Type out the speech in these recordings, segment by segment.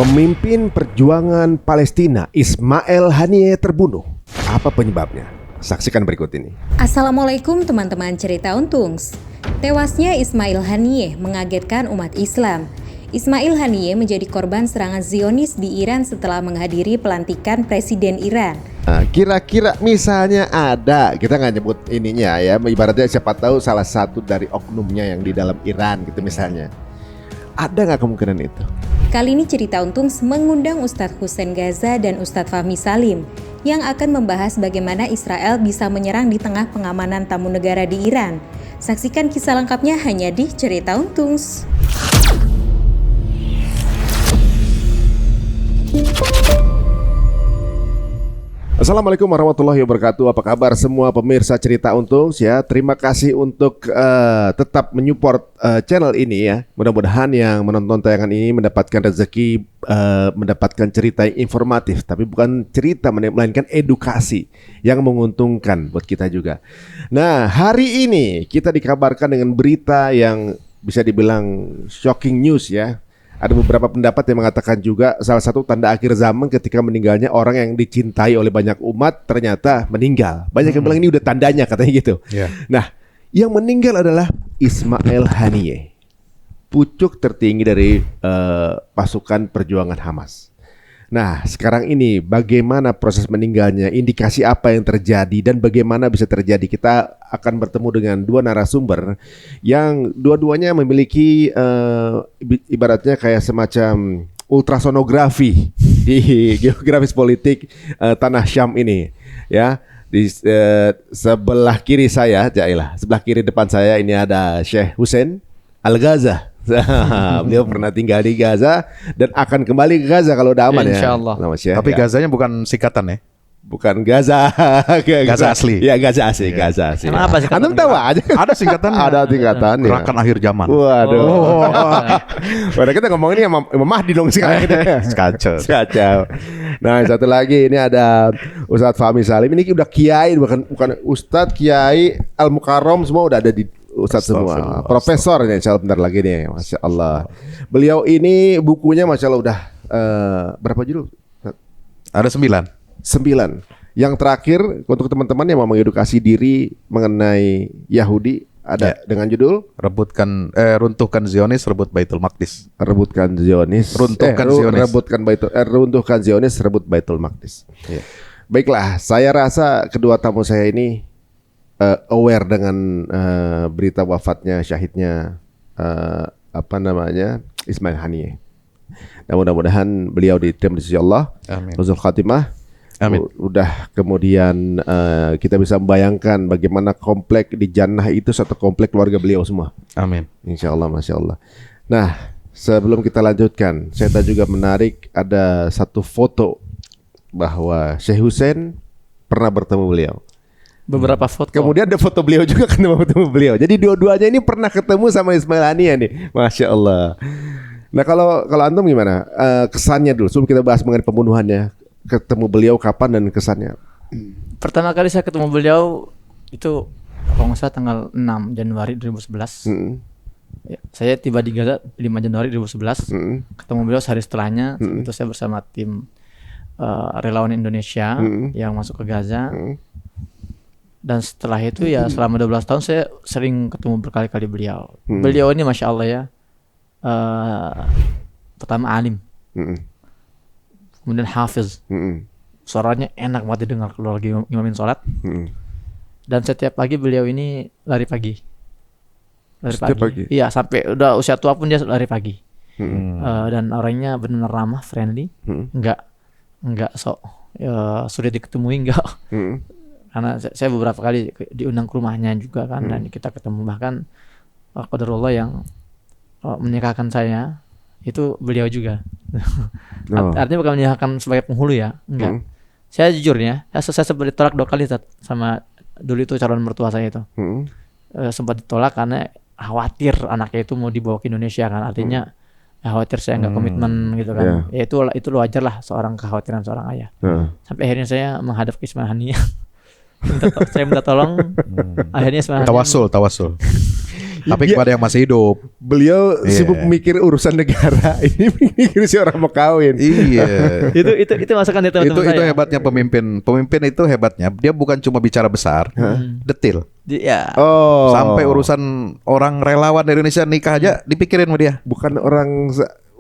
Pemimpin perjuangan Palestina Ismail Haniyeh terbunuh. Apa penyebabnya? Saksikan berikut ini. Assalamualaikum teman-teman cerita Untungs. Tewasnya Ismail Haniyeh mengagetkan umat Islam. Ismail Haniyeh menjadi korban serangan Zionis di Iran setelah menghadiri pelantikan Presiden Iran. Nah, kira-kira misalnya ada, kita nggak nyebut ininya ya, ibaratnya siapa tahu salah satu dari oknumnya yang di dalam Iran gitu misalnya. Ada nggak kemungkinan itu? Kali ini cerita Untungs mengundang Ustadz Hussein Gaza dan Ustadz Fahmi Salim yang akan membahas bagaimana Israel bisa menyerang di tengah pengamanan tamu negara di Iran. Saksikan kisah lengkapnya hanya di Cerita Untungs. Assalamualaikum warahmatullahi wabarakatuh. Apa kabar semua pemirsa Cerita Untungs ya? Terima kasih untuk tetap menyupport channel ini ya. Mudah-mudahan yang menonton tayangan ini mendapatkan rezeki, mendapatkan cerita yang informatif, tapi bukan cerita melainkan edukasi yang menguntungkan buat kita juga. Nah, hari ini kita dikabarkan dengan berita yang bisa dibilang shocking news ya. Ada beberapa pendapat yang mengatakan juga salah satu tanda akhir zaman ketika meninggalnya orang yang dicintai oleh banyak umat ternyata meninggal. Banyak yang bilang ini udah tandanya katanya gitu. Yeah. Nah, yang meninggal adalah Ismail Haniyeh, pucuk tertinggi dari pasukan perjuangan Hamas. Nah, sekarang ini bagaimana proses meninggalnya, indikasi apa yang terjadi dan bagaimana bisa terjadi. Kita akan bertemu dengan dua narasumber yang dua-duanya memiliki ibaratnya kayak semacam ultrasonografi di geografis politik tanah Syam ini, ya. Di sebelah kiri saya, jailah, sebelah kiri depan saya ini ada Syekh Hussein Al-Ghaza. Beliau pernah tinggal di Gaza dan akan kembali ke Gaza kalau udah aman ya. Insyaallah. Tapi Gazanya bukan singkatan ya? Bukan Gaza. Gaza asli. Ya Gaza asli, Gaza asli. Emang apa sih? Antum tahu aja. Ada singkatannya. Ada tingkatannya. Gerakan akhir zaman. Waduh. Padahal kita ngomong ini sama Imam Mahdi dong sekarang kita. Kacau. Kacau. Nah, satu lagi ini ada Ustadz Fahmi Salim. Ini udah kiai bukan Ustadz, kiai, Al-Mukarram semua udah ada di Ustadz semua, profesor nih, insya Allah bentar lagi nih, Masya Allah. Beliau ini bukunya Masya Allah udah berapa judul? Ada 9. Yang terakhir untuk teman-teman yang mau mengedukasi diri mengenai Yahudi ada dengan judul Runtuhkan Zionis, Rebut Baitul Maqdis. Runtuhkan Zionis, Rebut Baitul Maqdis. Yeah. Baiklah, saya rasa kedua tamu saya ini aware dengan berita wafatnya, syahidnya Ismail Haniyeh. Dan mudah-mudahan beliau diterima di sisi Allah. Husnul Khatimah. Amin. Udah kemudian kita bisa membayangkan bagaimana komplek di Jannah itu satu komplek keluarga beliau semua. Amin. Insya Allah, Masya Allah. Nah, sebelum kita lanjutkan, saya juga menarik ada satu foto bahwa Syekh Hussein pernah bertemu beliau. Beberapa foto. Kemudian ada foto beliau juga ketemu beliau. Jadi dua-duanya ini pernah ketemu sama Ismail Haniyeh nih, Masya Allah. Nah kalau antum gimana? Kesannya dulu, sebelum kita bahas mengenai pembunuhannya. Ketemu beliau kapan dan kesannya? Pertama kali saya ketemu beliau itu kalau nggak salah tanggal 6 Januari 2011. Ya, saya tiba di Gaza 5 Januari 2011. Ketemu beliau sehari setelahnya. Itu saya bersama tim relawan Indonesia yang masuk ke Gaza. Dan setelah itu ya selama 12 tahun saya sering ketemu berkali-kali beliau. Beliau ini Masya Allah ya, pertama alim, kemudian hafiz, suaranya enak banget didengar kalau lagi imamin sholat. Dan setiap pagi beliau ini lari pagi. Iya, sampai udah usia tua pun dia lari pagi. Dan orangnya benar ramah, friendly, enggak sok sulit diketemui, enggak. Karena saya beberapa kali diundang ke rumahnya juga kan, dan kita ketemu, bahkan qadarullah yang menikahkan saya itu beliau juga. Artinya bukan menikahkan sebagai penghulu ya, enggak. Saya jujur ya, saya sempat ditolak 2 kali sama dulu itu calon mertua saya itu. Sempat ditolak karena khawatir anaknya itu mau dibawa ke Indonesia kan, artinya khawatir saya nggak komitmen gitu kan. Ya itu wajar lah seorang kekhawatiran seorang ayah. Sampai akhirnya saya menghadap ke Ismail Haniyeh. Saya minta tolong. Akhirnya sebenarnya tawasul. Tapi Dia- kepada yang masih hidup. Beliau Iya. sibuk mikir urusan negara. Ini mikir si orang mau kawin. Iya. Itu masukan dari teman-teman itu saya. hebatnya pemimpin. Pemimpin itu hebatnya. Dia bukan cuma bicara besar, detil. Ya. Oh. Sampai urusan orang relawan dari Indonesia nikah aja dipikirin sama dia.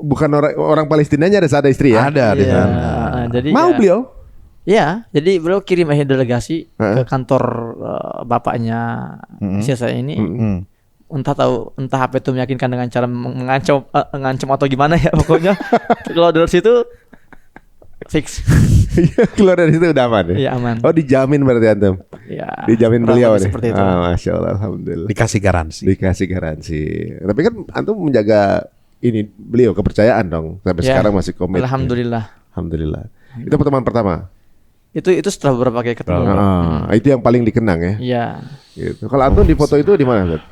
bukan orang Palestinanya ada istri ya? Ada di Iya. sana. Jadi Mau ya, beliau? Ya, jadi beliau kirim aja delegasi Heeh. ke kantor bapaknya istri saya ini. Hmm. Entah apa itu meyakinkan dengan cara mengancam atau gimana ya pokoknya. Kalau dari situ fix. Keluar dari situ udah aman ya? Iya, aman. Oh dijamin berarti antum? Ya. Dijamin kurang beliau lebih nih? seperti itu. Masya Allah, Alhamdulillah. Dikasih garansi. Dikasih garansi. Tapi kan antum menjaga ini beliau kepercayaan dong. Sampai Ya, sekarang masih komit. Alhamdulillah. Alhamdulillah. Itu pertemuan pertama? Itu setelah beberapa kali ketemu. Itu yang paling dikenang ya? Iya. Gitu. Kalau antum di foto itu di mana? Bud?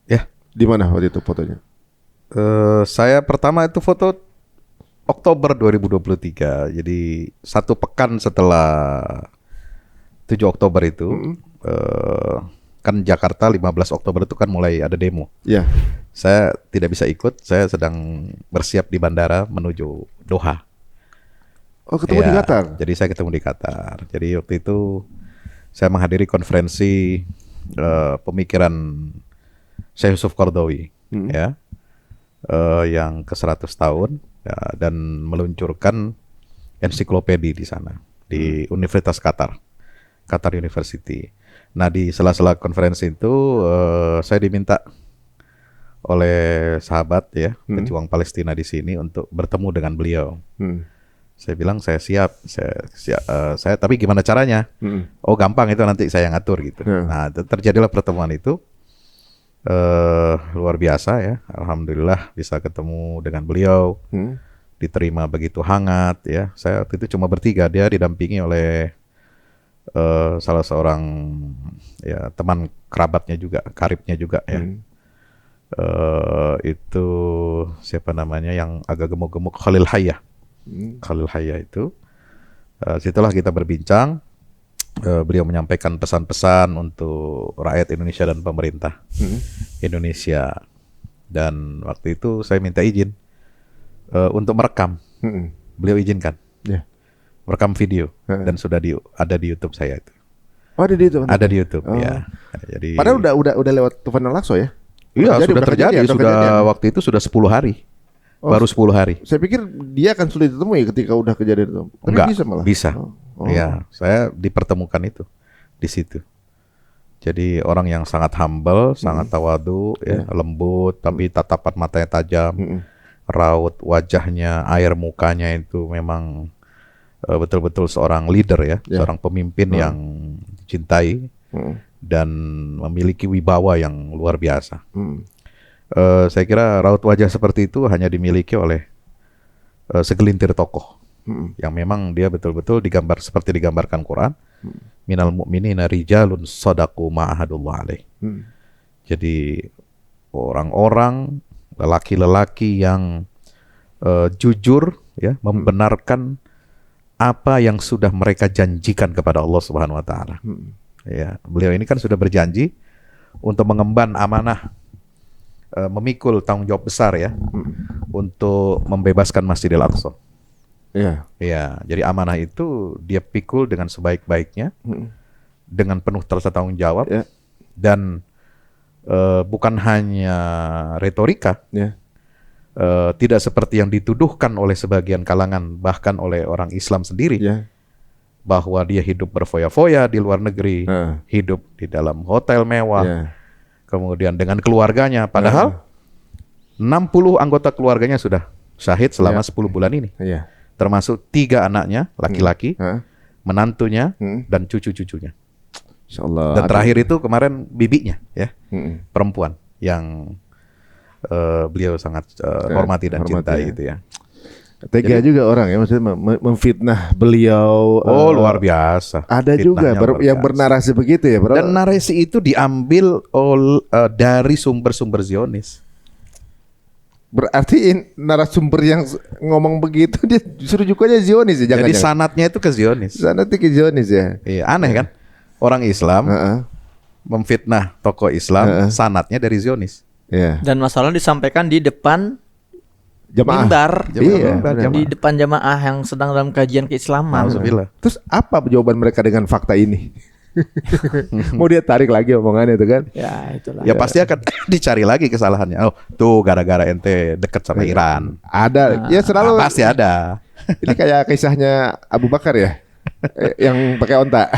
Ya. Di mana waktu itu fotonya? Saya pertama itu foto Oktober 2023. Jadi 1 pekan setelah 7 Oktober itu kan Jakarta 15 Oktober itu kan mulai ada demo. Ya. Saya tidak bisa ikut, saya sedang bersiap di bandara menuju Doha. Oh ketemu di Ya, Qatar? Jadi saya ketemu di Qatar. Jadi waktu itu saya menghadiri konferensi pemikiran Syekh Yusuf Qaradawi, ya, yang ke 100 tahun ya, dan meluncurkan ensiklopedi di sana di Universitas Qatar, Qatar University. Nah di sela-sela konferensi itu saya diminta oleh sahabat ya pejuang Palestina di sini untuk bertemu dengan beliau. Saya bilang saya siap, saya tapi gimana caranya? Oh gampang itu nanti saya ngatur gitu. Nah terjadilah pertemuan itu luar biasa ya. Alhamdulillah bisa ketemu dengan beliau, diterima begitu hangat ya. Saya waktu itu cuma bertiga, dia didampingi oleh salah seorang ya teman kerabatnya juga, karibnya juga ya. Itu siapa namanya yang agak gemuk-gemuk, Khalil Hayya. Khalil Hayya itu setelah kita berbincang, beliau menyampaikan pesan-pesan untuk rakyat Indonesia dan pemerintah Indonesia. Dan waktu itu saya minta izin untuk merekam. Beliau izinkan. Ya. Merekam video dan sudah ada di YouTube saya itu. Oh ada di itu? Ada di YouTube Oh. ya. Jadi Padahal udah lewat Tufan Al-Aqsa ya? iya sudah terjadi, udah sudah kejadian. waktu itu sudah 10 hari. Oh, Baru 10 hari. Saya pikir dia akan sulit ditemui ketika udah kejadian itu. Tapi Enggak, bisa malah. bisa. Oh. Ya, saya dipertemukan itu di situ. Jadi orang yang sangat humble, sangat tawadu, ya, lembut, tapi tatapan matanya tajam, raut wajahnya, air mukanya itu memang betul-betul seorang leader ya, seorang pemimpin yang dicintai dan memiliki wibawa yang luar biasa. Saya kira raut wajah seperti itu hanya dimiliki oleh segelintir tokoh yang memang dia betul-betul seperti digambarkan Quran. Minal mu'minina rijalun shadaqu ma'ahadullah alaih. Jadi orang-orang lelaki-lelaki yang jujur ya, membenarkan apa yang sudah mereka janjikan kepada Allah Subhanahu wa taala. Ya, beliau ini kan sudah berjanji untuk mengemban amanah, memikul tanggung jawab besar ya, untuk membebaskan Masjidil Aqsa. Iya. Ya, jadi amanah itu dia pikul dengan sebaik-baiknya, dengan penuh rasa tanggung jawab, dan bukan hanya retorika, tidak seperti yang dituduhkan oleh sebagian kalangan, bahkan oleh orang Islam sendiri, bahwa dia hidup berfoya-foya di luar negeri, hidup di dalam hotel mewah, kemudian dengan keluarganya, padahal 60 anggota keluarganya sudah syahid selama 10 bulan ini. Termasuk 3 anaknya laki-laki, menantunya, dan cucu-cucunya. Insyaallah. Dan terakhir itu kemarin bibinya ya, perempuan yang beliau sangat hormati dan cintai gitu ya. Tega juga orang ya, maksudnya memfitnah beliau. Oh luar biasa. Ada juga yang bernarasi begitu ya, bro. Dan narasi itu diambil dari sumber-sumber Zionis. Berarti narasumber yang ngomong begitu dia justru juga Zionis ya, Jadi sanatnya itu ke Zionis. Sanatnya ke Zionis ya. Iya, aneh kan? Orang Islam memfitnah tokoh Islam, sanadnya dari Zionis. Iya. Dan masalah disampaikan di depan Jamaah. mimbar, Iya, di depan jamaah yang sedang dalam kajian keislaman. Alhamdulillah. Terus apa jawaban mereka dengan fakta ini? Mau dia tarik lagi omongannya itu kan? Ya itulah. Ya pasti akan dicari lagi kesalahannya. Oh, tuh gara-gara ente deket sama Iran. Ada, ya selalu. Pasti ada. Ini kayak kisahnya Abu Bakar ya, yang pakai onta.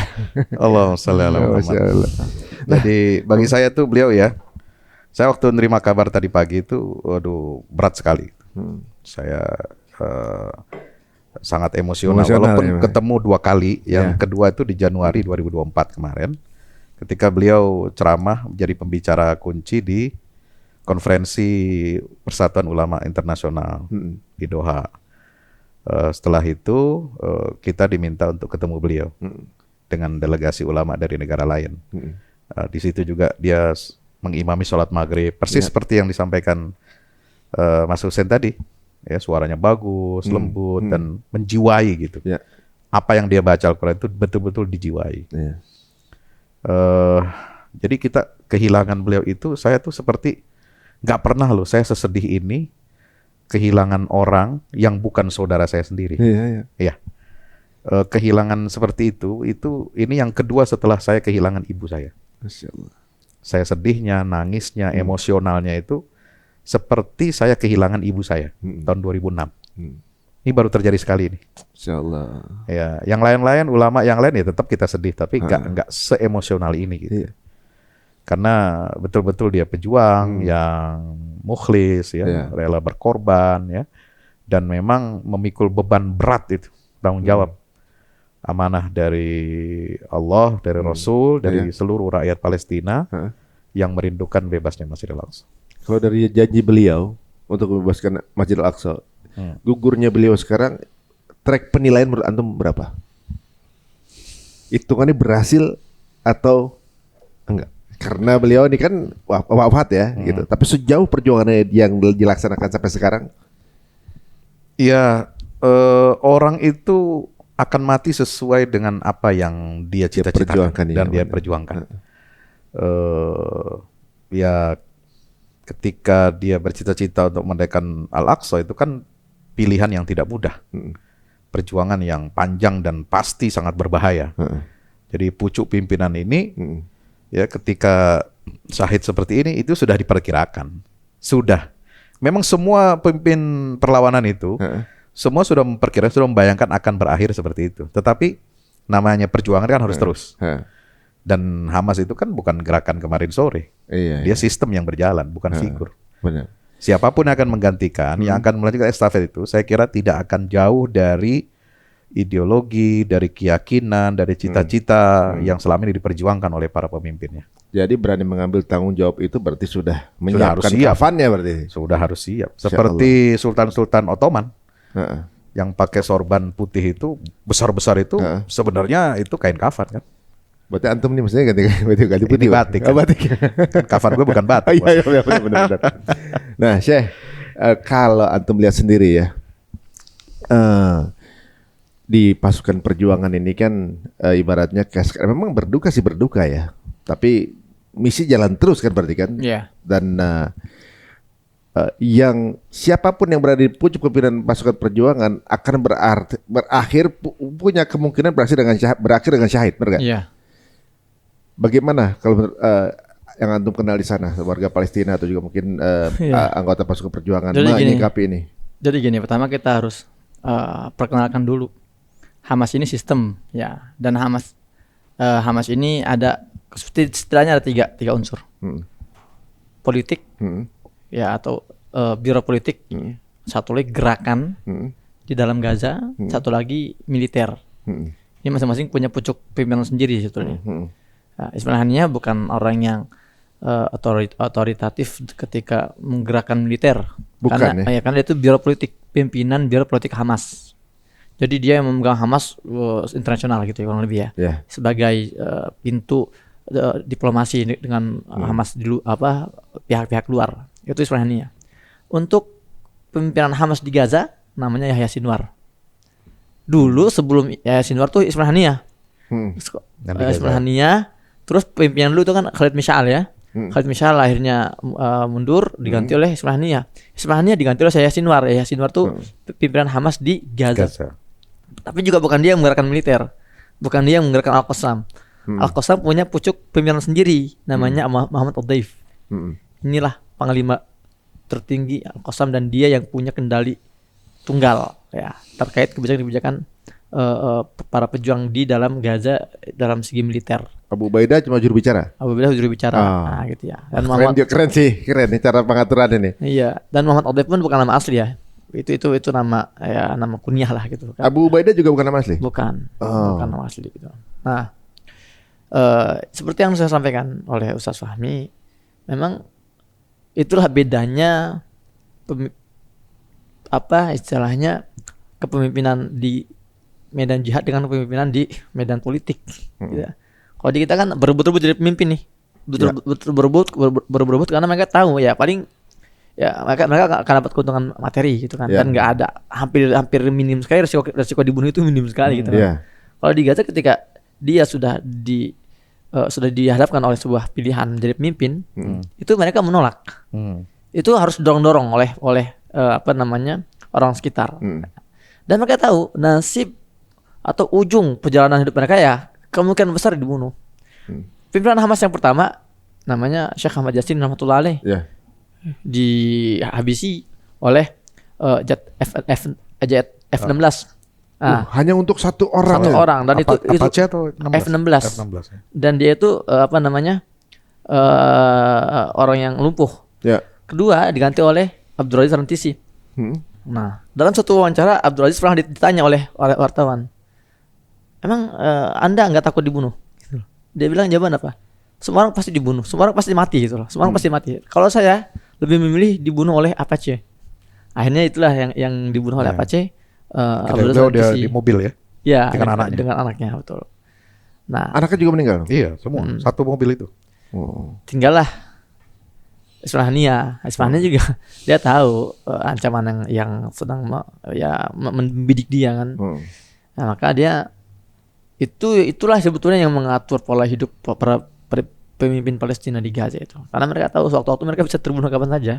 Allahumma sholli ala Muhammad. Masya Allah. Jadi bagi saya tuh beliau ya, saya waktu nerima kabar tadi pagi itu, waduh berat sekali. Saya sangat emosional walaupun ya, ketemu 2 kali. Yang kedua itu di Januari 2024 kemarin, ketika beliau ceramah menjadi pembicara kunci di konferensi Persatuan Ulama Internasional di Doha. Setelah itu kita diminta untuk ketemu beliau dengan delegasi ulama dari negara lain. Di situ juga dia mengimami sholat maghrib, persis seperti yang disampaikan Mas Hussein tadi. Ya, suaranya bagus, lembut dan menjiwai gitu. Ya. Apa yang dia baca Al-Quran itu betul-betul dijiwai. Ya. Jadi kita kehilangan beliau itu, saya tuh seperti nggak pernah loh saya sesedih ini kehilangan orang yang bukan saudara saya sendiri. Iya. Iya. Kehilangan seperti itu ini yang kedua setelah saya kehilangan ibu saya. Masya Allah. Saya sedihnya, nangisnya, emosionalnya itu seperti saya kehilangan ibu saya tahun 2006. Ini baru terjadi sekali ini. Masya Allah. Ya, yang lain-lain ulama yang lain ya tetap kita sedih, tapi nggak seemosional ini gitu. Iya. Karena betul-betul dia pejuang yang mukhlis ya, rela berkorban ya, dan memang memikul beban berat itu, tanggung jawab. Amanah dari Allah, dari Rasul, dari seluruh rakyat Palestina yang merindukan bebasnya Masjidil Aqsa. Kalau dari janji beliau untuk membebaskan Masjidil Aqsa, gugurnya beliau sekarang, track penilaian menurut antum berapa? Hitungannya berhasil atau enggak? Karena beliau ini kan wafat ya, gitu. Tapi sejauh perjuangannya yang dilaksanakan sampai sekarang, ya orang itu akan mati sesuai dengan apa yang dia cita-citakan dan dia perjuangkan. Ya ketika dia bercita-cita untuk mendirikan Al-Aqsa itu kan pilihan yang tidak mudah, perjuangan yang panjang dan pasti sangat berbahaya. Jadi pucuk pimpinan ini, ya ketika syahid seperti ini itu sudah diperkirakan, sudah. Memang semua pemimpin perlawanan itu, semua sudah memperkirakan, sudah membayangkan akan berakhir seperti itu. Tetapi namanya perjuangan kan harus terus. Dan Hamas itu kan bukan gerakan kemarin sore. Dia sistem yang berjalan, bukan figur. Benar. Siapapun yang akan menggantikan, yang akan melanjutkan estafet itu, saya kira tidak akan jauh dari ideologi, dari keyakinan, dari cita-cita yang selama ini diperjuangkan oleh para pemimpinnya. Jadi berani mengambil tanggung jawab itu berarti sudah menyiapkan kafannya berarti. Sudah harus siap. Seperti Sultan-Sultan Ottoman yang pakai sorban putih itu, besar-besar itu, sebenarnya itu kain kafan kan. Berarti antum nih maksudnya ganti putih. Ini batik. Oh, batik. Kan kafan gue bukan batik. Iya, benar. Nah, Syekh, kalau antum lihat sendiri ya, di pasukan perjuangan ini kan ibaratnya memang berduka sih berduka ya, tapi misi jalan terus kan berarti kan. Iya. Dan yang siapapun yang berada di pucuk pimpinan pasukan perjuangan akan berakhir punya kemungkinan berakhir dengan syahid, benar nggak? Iya. Bagaimana kalau yang antum kenal di sana, warga Palestina atau juga mungkin anggota pasukan perjuangan menyikapi ini? Jadi gini, pertama kita harus perkenalkan dulu Hamas ini sistem ya, dan Hamas ini ada setidaknya ada tiga unsur, politik ya atau biro politik, satu lagi gerakan di dalam Gaza, satu lagi militer. Ini masing-masing punya pucuk pimpinan sendiri sebetulnya. Nah, Ismail Haniyah bukan orang yang otoritatif ketika menggerakkan militer. Bukan, karena dia itu biro politik, pimpinan biro politik Hamas. Jadi dia yang memegang Hamas internasional gitu ya, kurang lebih ya. Sebagai pintu diplomasi dengan Hamas pihak-pihak luar. Itu Ismail Haniyah. Untuk pimpinan Hamas di Gaza namanya Yahya Sinwar. Dulu sebelum Yahya Sinwar tuh Ismail Haniyah. Ismail Haniyah Terus pimpinan dulu itu kan Khalid Mish'al ya. Khalid Mish'al akhirnya mundur diganti oleh Ismail Haniyah. Ismail Haniyah diganti oleh Yahya Sinwar. Yahya Sinwar tuh pimpinan Hamas di Gaza. Tapi juga bukan dia yang menggerakkan militer. Bukan dia yang menggerakkan Al-Qassam. Al-Qassam punya pucuk pimpinan sendiri namanya Muhammad Al-Daif. Inilah panglima tertinggi Al-Qassam dan dia yang punya kendali tunggal ya terkait kebijakan-kebijakan para pejuang di dalam Gaza dalam segi militer. Abu Ubaidah cuma juru bicara. Abu Ubaidah juru bicara, nah, gitu ya. Dan keren sih, keren nih cara pengaturan ini. Iya, dan Muhammad Al-Daif pun bukan nama asli ya. Itu nama ya nama kunyah lah gitu. Abu Ubaidah juga bukan nama asli. Bukan nama asli gitu. Nah, seperti yang saya sampaikan oleh Ustaz Fahmi, memang itulah bedanya istilahnya kepemimpinan di medan jihad dengan kepemimpinan di medan politik. Gitu. Kalau di kita kan berebut-rebut jadi pemimpin nih, berebut karena mereka tahu ya paling ya mereka akan dapat keuntungan materi gitu kan, dan nggak ada hampir minim sekali resiko dibunuh itu minim sekali gitu kan. Kalau di Gaza ketika dia sudah dihadapkan oleh sebuah pilihan menjadi pemimpin, itu mereka menolak. Itu harus dorong oleh orang sekitar. Dan mereka tahu nasib atau ujung perjalanan hidup mereka ya kemungkinan besar dibunuh. Pimpinan Hamas yang pertama namanya Syekh Ahmad Yassin rahmatullah alaih dihabisi oleh jet F-16. Hanya untuk satu orang. Dan itu Apache atau F-16. F-16 ya. Dan dia itu orang yang lumpuh. Kedua diganti oleh Abdul Aziz Rantisi. Nah, dalam satu wawancara Abdul Aziz pernah ditanya oleh wartawan, emang Anda nggak takut dibunuh? Gitu. Dia bilang jawaban apa? Semua orang pasti dibunuh, semua orang pasti mati gitu loh. Semua orang pasti mati. Kalau saya lebih memilih dibunuh oleh Apache. Akhirnya itulah yang dibunuh oleh Apache. Abdul Aziz Rantisi di mobil ya? Ya, dengan anaknya. Betul. Nah, anaknya juga meninggal. Iya, semua satu mobil itu. Tinggallah Ismail Haniyah juga dia tahu ancaman yang sedang membidik dia kan. Nah, maka dia itulah sebetulnya yang mengatur pola hidup para pemimpin Palestina di Gaza itu. Karena mereka tahu sewaktu-waktu mereka bisa terbunuh kapan saja.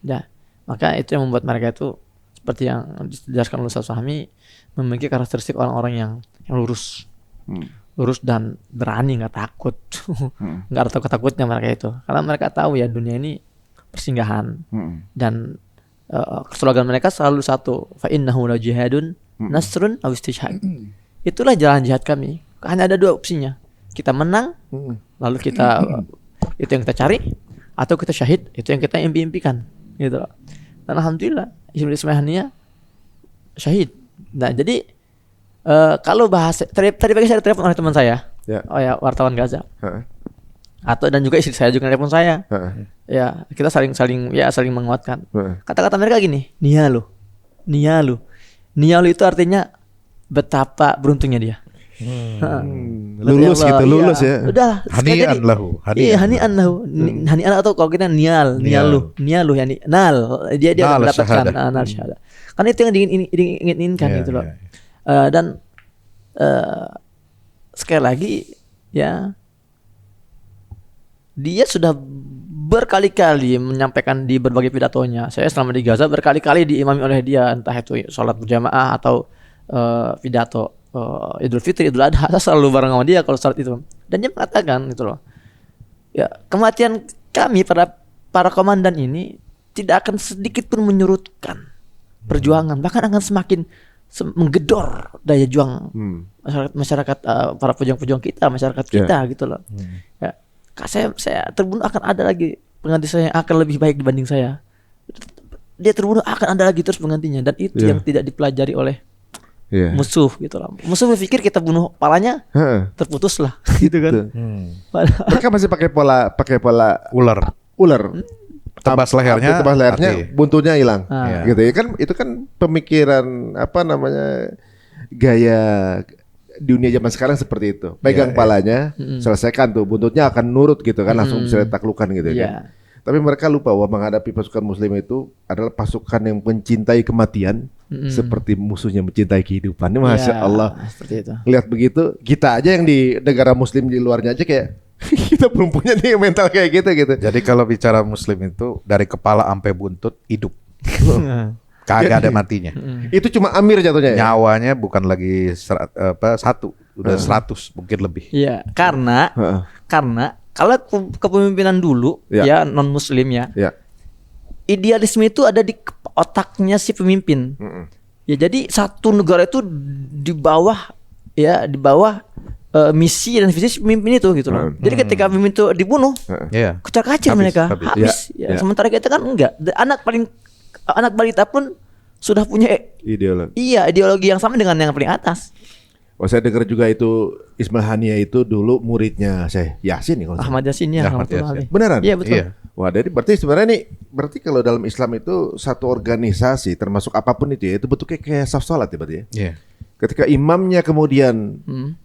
Ya, maka itu yang membuat mereka itu seperti yang dijelaskan oleh Ustaz Fahmi, memiliki karakteristik orang-orang yang lurus. Lurus dan berani, nggak takut. Nggak ada takut-takutnya mereka itu. Karena mereka tahu ya dunia ini persinggahan. Dan slogan mereka selalu satu, fa innahu la jihadun nasrun aw istishhad. Itulah jalan jihad kami. Hanya ada dua opsinya. Kita menang, lalu kita itu yang kita cari, atau kita syahid, itu yang kita impikan gitu loh. Dan alhamdulillah Ismail Haniyah syahid. Nah, jadi kalau bahas tadi pagi saya telepon oleh teman saya, wartawan Gaza, dan juga istri saya juga telepon saya, ya kita saling menguatkan. Kata-kata mereka gini, niyalu itu artinya betapa beruntungnya dia. Lulus gitu, lulus ya. Udah. Hani'an lahu. Hani'an lahu. Hani'an atau kalau kita niyalu yani nal. Dia mendapatkan nal syahadah. Kan itu yang diinginkan gitu loh. Dan sekali lagi ya, dia sudah berkali-kali menyampaikan di berbagai pidatonya. Saya selama di Gaza berkali-kali diimami oleh dia, entah itu sholat berjamaah atau pidato Idul Fitri, Idul Adha, saya selalu bareng sama dia kalau saat itu. Dan dia mengatakan gitu loh, ya kematian kami para komandan ini tidak akan sedikit pun menyurutkan perjuangan, bahkan akan semakin menggedor daya juang masyarakat para pejuang-pejuang kita, masyarakat kita gitu loh. Ya, saya terbunuh akan ada lagi pengganti saya yang akan lebih baik dibanding saya. Dia terbunuh akan ada lagi terus penggantinya, dan itu yang tidak dipelajari oleh musuh gitu lah. Musuh berpikir kita bunuh kepalanya, terputus lah gitu kan. Mereka masih pakai pola ular. Tebas lehernya, buntutnya hilang. Gitu ya kan, itu kan pemikiran gaya dunia zaman sekarang seperti itu. Pegang palanya, selesaikan tuh, buntutnya akan nurut gitu kan, langsung bisa ditaklukan gitu kan. Tapi mereka lupa bahwa menghadapi pasukan muslim itu adalah pasukan yang mencintai kematian seperti musuhnya mencintai kehidupan. Ini Masya Allah. Seperti itu. Lihat begitu, kita aja yang di negara muslim di luarnya aja kayak Kita belum punya nih mental kayak gitu gitu. Jadi kalau bicara muslim itu dari kepala sampai buntut hidup. Kagak ada matinya. Itu cuma Amir jatuhnya ya? Nyawanya bukan lagi satu, udah 100 mungkin lebih. Iya, karena Heeh. kalau kepemimpinan dulu Ya. ya non muslim ya, Ya. idealisme itu ada di otaknya si pemimpin. Ya jadi satu negara itu di bawah misi dan visi si pemimpin itu gitu loh. Jadi ketika pemimpin itu dibunuh, Iya. kucak-kacir Habis, mereka, habis. habis. Ya, ya. Sementara kita kan enggak. Anak balita pun sudah punya ideologi yang sama dengan yang paling atas. Oh, saya dengar juga itu Ismail Hania itu dulu muridnya saya Yasin nih kalau nggak salah. Ahmad Yasin ya, Ahmad rahmatullahi Yasin. alaih. Beneran? Iya betul. Iya. Wah, jadi berarti sebenarnya nih, berarti kalau dalam Islam itu satu organisasi termasuk apapun itu ya, itu bentuknya kayak saf salat ya berarti ya. Iya. Ketika imamnya kemudian Hmm.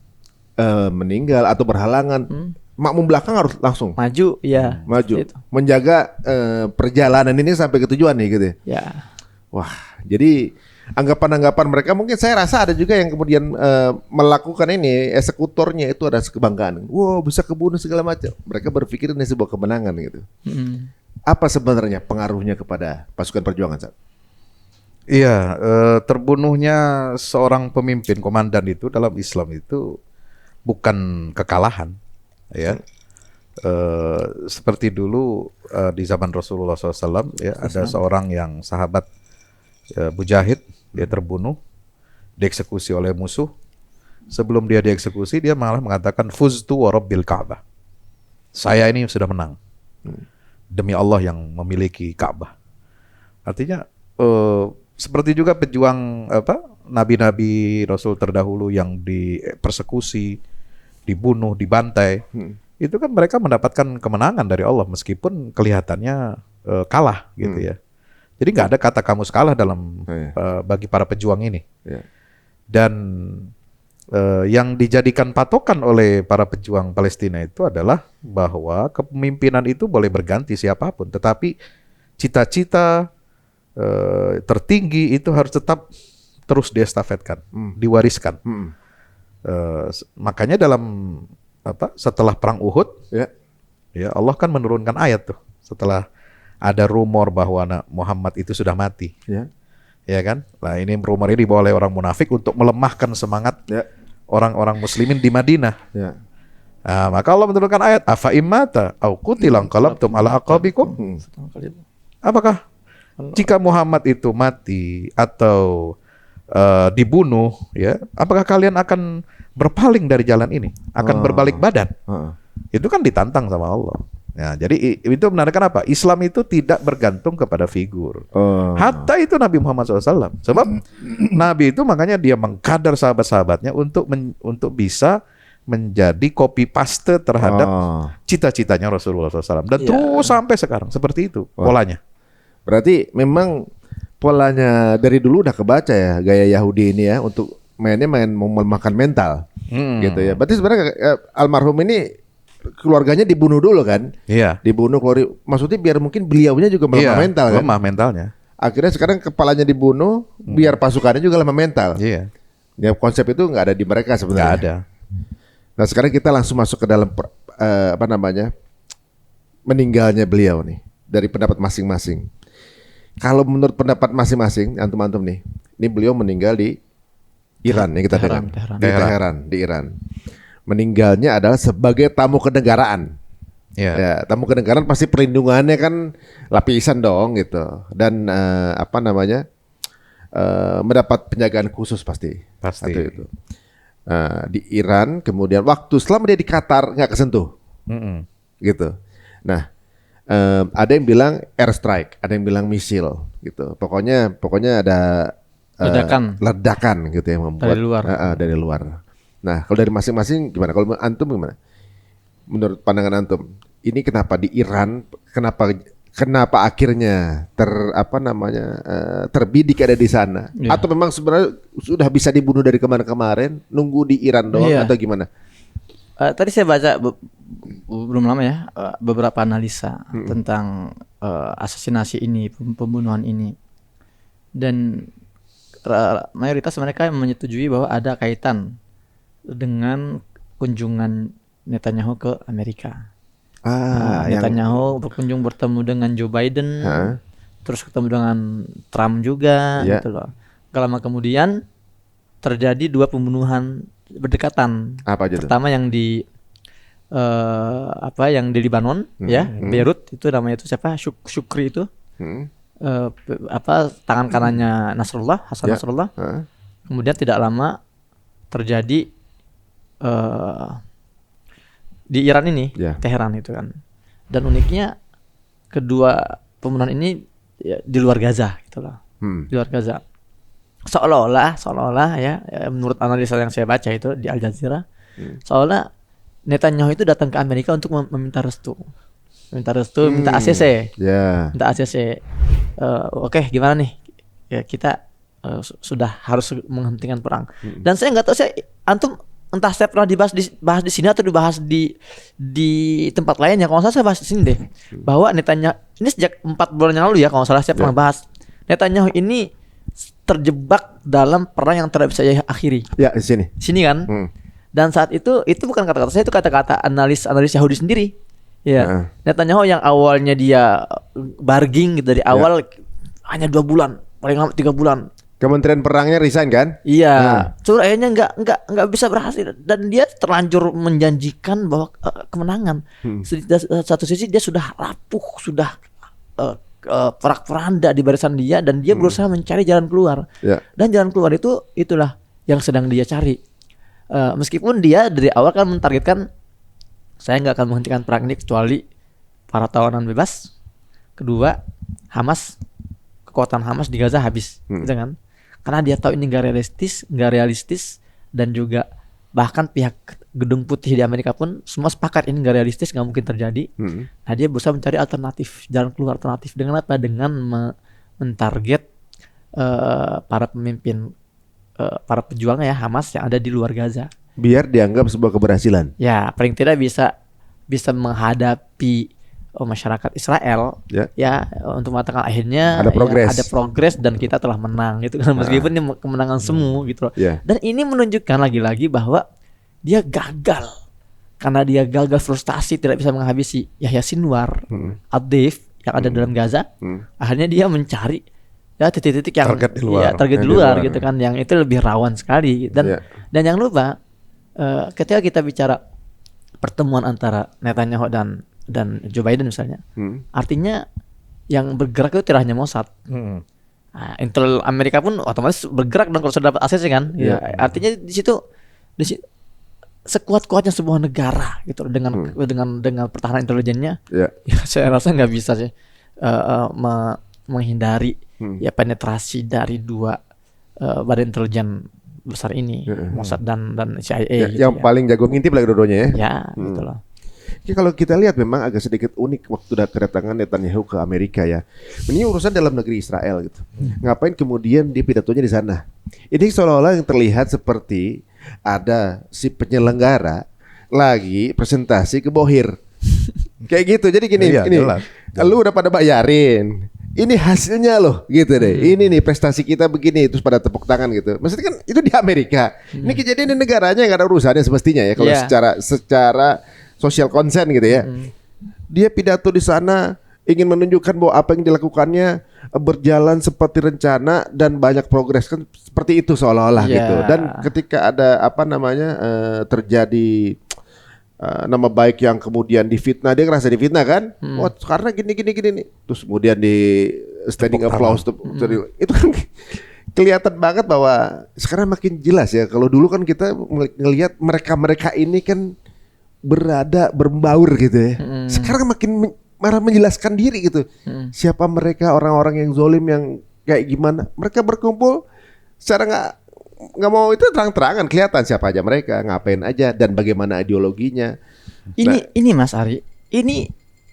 meninggal atau berhalangan, makmum belakang harus langsung Maju, ya. maju, Itu. menjaga perjalanan ini sampai ke tujuan nih gitu ya. Ya. Wah, jadi anggapan-anggapan mereka mungkin saya rasa ada juga yang kemudian melakukan ini, eksekutornya itu ada kebanggaan. Wow, bisa kebunuh segala macam. Mereka berpikir ini sebuah kemenangan gitu. Hmm. Apa sebenarnya pengaruhnya kepada pasukan perjuangan saat? Iya, terbunuhnya seorang pemimpin komandan itu dalam Islam itu bukan kekalahan, ya. Seperti dulu di zaman Rasulullah SAW, ya ada seorang yang sahabat Mujahid, dia terbunuh, dieksekusi oleh musuh. Sebelum dia dieksekusi, dia malah mengatakan fuztu wa rabbil Ka'bah. Saya ini sudah menang demi Allah yang memiliki Ka'bah. Artinya seperti juga pejuang nabi-nabi Rasul terdahulu yang dipersekusi, dibunuh, dibantai. Itu kan mereka mendapatkan kemenangan dari Allah meskipun kelihatannya kalah gitu ya. Jadi nggak ada kata kamus kalah dalam bagi para pejuang ini. Ya. Dan yang dijadikan patokan oleh para pejuang Palestina itu adalah bahwa kepemimpinan itu boleh berganti siapapun, tetapi cita-cita tertinggi itu harus tetap terus diestafetkan, diwariskan. Makanya dalam setelah perang Uhud, ya Allah kan menurunkan ayat tuh setelah ada rumor bahwa Muhammad itu sudah mati. Ya kan? Nah, ini rumor ini dibawa oleh orang munafik untuk melemahkan semangat orang-orang muslimin di Madinah. Nah, maka Allah menurunkan ayat afa immata au qutilan qalabtum ala aqabikum. Apakah jika Muhammad itu mati atau dibunuh, ya, apakah kalian akan berpaling dari jalan ini? Akan berbalik badan? Itu kan ditantang sama Allah. Nah, jadi itu menandakan apa? Islam itu tidak bergantung kepada figur. Hatta itu Nabi Muhammad SAW. Sebab Nabi itu makanya dia mengkadar sahabat-sahabatnya untuk bisa menjadi copy paste terhadap cita-citanya Rasulullah SAW. Dan terus sampai sekarang seperti itu polanya. Berarti memang polanya dari dulu udah kebaca ya gaya Yahudi ini ya untuk main melemahkan mental gitu ya. Berarti sebenarnya almarhum ini keluarganya dibunuh dulu kan? Iya. Dibunuh maksudnya biar mungkin beliaunya juga melemah mental kan? Lemah mentalnya. Akhirnya sekarang kepalanya dibunuh biar pasukannya juga lemah mental. Iya. Ya konsep itu nggak ada di mereka sebenarnya. Nggak ada. Nah sekarang kita langsung masuk ke dalam meninggalnya beliau nih dari pendapat masing-masing. Kalau menurut pendapat masing-masing, antum-antum nih, ini beliau meninggal di Iran yang kita dengar, di Teheran, di Iran. Meninggalnya adalah sebagai tamu kenegaraan. Ya, tamu kenegaraan pasti perlindungannya kan lapisan dong gitu, dan mendapat penjagaan khusus pasti. Atau itu. Di Iran, kemudian selama dia di Qatar nggak kesentuh, gitu. Nah. Ada yang bilang airstrike, ada yang bilang misil, gitu. Pokoknya ada ledakan gitu yang membuat dari luar. Nah, kalau dari masing-masing gimana? Kalau antum gimana? Menurut pandangan antum, ini kenapa di Iran? Kenapa akhirnya terbidik ada di sana? Atau memang sebenarnya sudah bisa dibunuh dari kemarin, nunggu di Iran doang atau gimana? Tadi saya baca belum lama ya beberapa analisa tentang asasinasi ini, pembunuhan ini, dan mayoritas mereka menyetujui bahwa ada kaitan dengan kunjungan Netanyahu ke Amerika. yang Netanyahu bertemu dengan Joe Biden, terus ketemu dengan Trump juga, Ya. gitu loh. Gak lama kemudian terjadi 2 pembunuhan berdekatan. apa aja tuh? Pertama yang di yang di Libanon, ya, Beirut itu namanya itu siapa? Syukri itu. Hmm. Tangan kanannya Nasrullah, Hasan Ya. Nasrullah. Kemudian tidak lama terjadi di Iran ini, Ya. Teheran itu kan. Dan uniknya kedua pembunuhan ini ya, di luar Gaza gitu loh. Di luar Gaza. Seolah-olah ya, menurut analisa yang saya baca itu di Al Jazeera, seolah Netanyahu itu datang ke Amerika untuk meminta restu. Minta ACC. Ya. Minta ACC. Oke, gimana nih? Ya kita sudah harus menghentikan perang. Dan saya nggak tahu, antum entah saya pernah dibahas di sini atau dibahas di tempat lain ya. Kalau nggak salah saya bahas di sini deh. Bahwa Netanyahu ini sejak 4 bulan yang lalu ya, kalau nggak salah saya pernah bahas. Netanyahu ini terjebak dalam perang yang tidak bisa akhiri. Ya, di sini. Sini kan. Dan saat itu bukan kata-kata saya, itu kata-kata analis Yahudi sendiri. Ya. Netanyahu yang awalnya dia barging gitu dari awal hanya 2 bulan, paling lama 3 bulan. Kementerian Perangnya resign kan? Iya, terus akhirnya nggak bisa berhasil dan dia terlanjur menjanjikan bahwa kemenangan. Satu sisi dia sudah rapuh, sudah porak-poranda di barisan dia dan dia berusaha mencari jalan keluar. Ya. Dan jalan keluar itulah yang sedang dia cari. Meskipun dia dari awal kan mentargetkan saya nggak akan menghentikan perang ini kecuali para tawanan bebas. Kedua, kekuatan Hamas di Gaza habis, gitu kan? Karena dia tahu ini nggak realistis dan juga bahkan pihak Gedung Putih di Amerika pun semua sepakat ini nggak realistis, nggak mungkin terjadi. Nah dia berusaha mencari alternatif, jalan keluar alternatif dengan apa? Dengan mentarget para pemimpin, para pejuang ya Hamas yang ada di luar Gaza. Biar dianggap sebuah keberhasilan. Ya paling tidak bisa menghadapi masyarakat Israel ya untuk mengatakan akhirnya ada progres. Ada progres dan kita telah menang gitu kan, meskipun ini kemenangan semu gitu loh. Dan ini menunjukkan lagi-lagi bahwa dia gagal karena dia gagal frustasi tidak bisa menghabisi Yahya Sinwar, Ad-Daif yang ada dalam Gaza. Akhirnya dia mencari ya titik-titik yang target di luar gitu kan, yang itu lebih rawan sekali dan jangan lupa ketika kita bicara pertemuan antara Netanyahu dan Joe Biden misalnya, artinya yang bergerak itu tidak hanya Mossad. Nah, Intel Amerika pun otomatis bergerak dong kalau sudah dapat ACC kan. Ya, artinya di situ sekuat-kuatnya sebuah negara gitu dengan pertahanan intelijennya. Ya, saya rasa nggak bisa sih menghindari ya penetrasi dari 2 badan intelijen besar ini, Mossad dan CIA. Yang paling jago ngintip lagi dua-duanya ya. Ya, gitu loh. Ya, kalau kita lihat memang agak sedikit unik waktu kedatangan Netanyahu ke Amerika ya. Ini urusan dalam negeri Israel gitu. Ngapain kemudian dia pidatonya di sana? Ini seolah-olah yang terlihat seperti ada si penyelenggara lagi presentasi ke Bohir. Kayak gitu. Jadi gini, jelas. Lu udah pada bayarin. Ini hasilnya loh gitu deh. Ini nih prestasi kita begini, terus pada tepuk tangan gitu. Maksudnya kan itu di Amerika. Ini kejadian di negaranya nggak ada urusannya semestinya ya kalau secara social consent gitu ya. Dia pidato di sana ingin menunjukkan bahwa apa yang dilakukannya berjalan seperti rencana dan banyak progres kan seperti itu seolah-olah gitu. Dan ketika ada terjadi nama baik yang kemudian difitnah, dia ngerasa difitnah kan? Wah, karena gini nih. Terus kemudian di standing applause itu kan kelihatan banget bahwa sekarang makin jelas ya. Kalau dulu kan kita ngelihat mereka ini kan berbaur gitu ya. Sekarang makin marah menjelaskan diri gitu. Siapa mereka, orang-orang yang zolim yang kayak gimana? Mereka berkumpul secara nggak mau itu terang-terangan kelihatan siapa aja mereka, ngapain aja dan bagaimana ideologinya. Ini Mas Ari, ini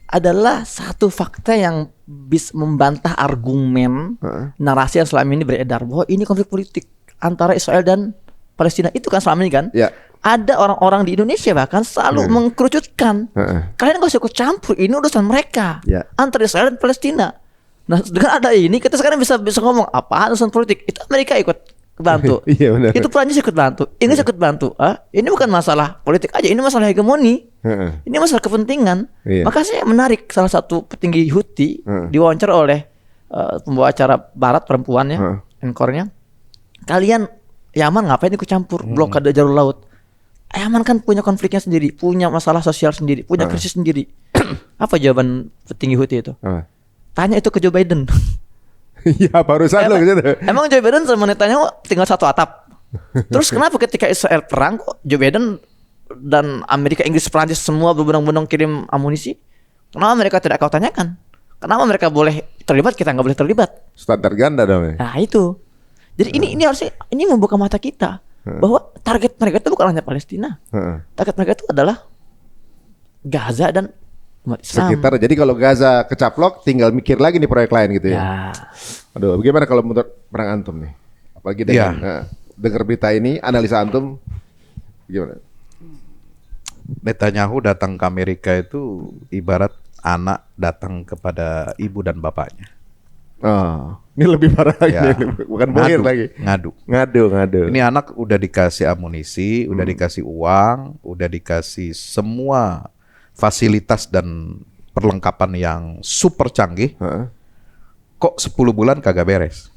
adalah satu fakta yang bisa membantah argumen narasi yang selama ini beredar bahwa ini konflik politik antara Israel dan Palestina. Itu kan selama ini kan? Ada orang-orang di Indonesia bahkan selalu mengkerucutkan. Kalian gak usah ikut campur, ini urusan mereka antara Israel dan Palestina. Nah dengan ada ini kita sekarang bisa ngomong apaan urusan politik. Itu Amerika ikut bantu. Iya, benar. Itu Prancis ikut bantu, Inggris ikut bantu. Ini bukan masalah politik aja, ini masalah hegemoni. Heeh. Ini masalah kepentingan. Iya. Maka saya menarik salah satu petinggi Houthi diwawancara oleh pembawa acara Barat perempuannya, anchornya. Kalian Yaman ngapain ikut campur blokade jalur laut? Yaman kan punya konfliknya sendiri, punya masalah sosial sendiri, punya krisis sendiri. Apa jawaban petinggi Houthi itu? Tanya itu ke Joe Biden. Iya, barusan lo gitu. Emang Joe Biden sama Netanyahu tinggal satu atap. Terus kenapa ketika Israel perang kok Joe Biden dan Amerika, Inggris, Prancis semua berbondong-bondong kirim amunisi? Kenapa mereka tidak kau tanyakan? Kenapa mereka boleh terlibat, kita nggak boleh terlibat? Standar ganda dong ya. Nah itu. Jadi ini harusnya ini membuka mata kita bahwa target mereka itu bukan hanya Palestina. Target mereka itu adalah Gaza dan umat Islam. Sekitar. Jadi kalau Gaza kecaplok, tinggal mikir lagi nih proyek lain gitu ya. Ya. Aduh, bagaimana kalau menurut perang antum nih? Apalagi dengan dengar berita ini, analisa antum gimana? Netanyahu datang ke Amerika itu ibarat anak datang kepada ibu dan bapaknya. Oh, ini lebih parah lagi, Ya. bukan bohir lagi. Ngadu. Ngadu. Ini anak udah dikasih amunisi, udah dikasih uang, udah dikasih semua fasilitas dan perlengkapan yang super canggih. Kok 10 bulan kagak beres?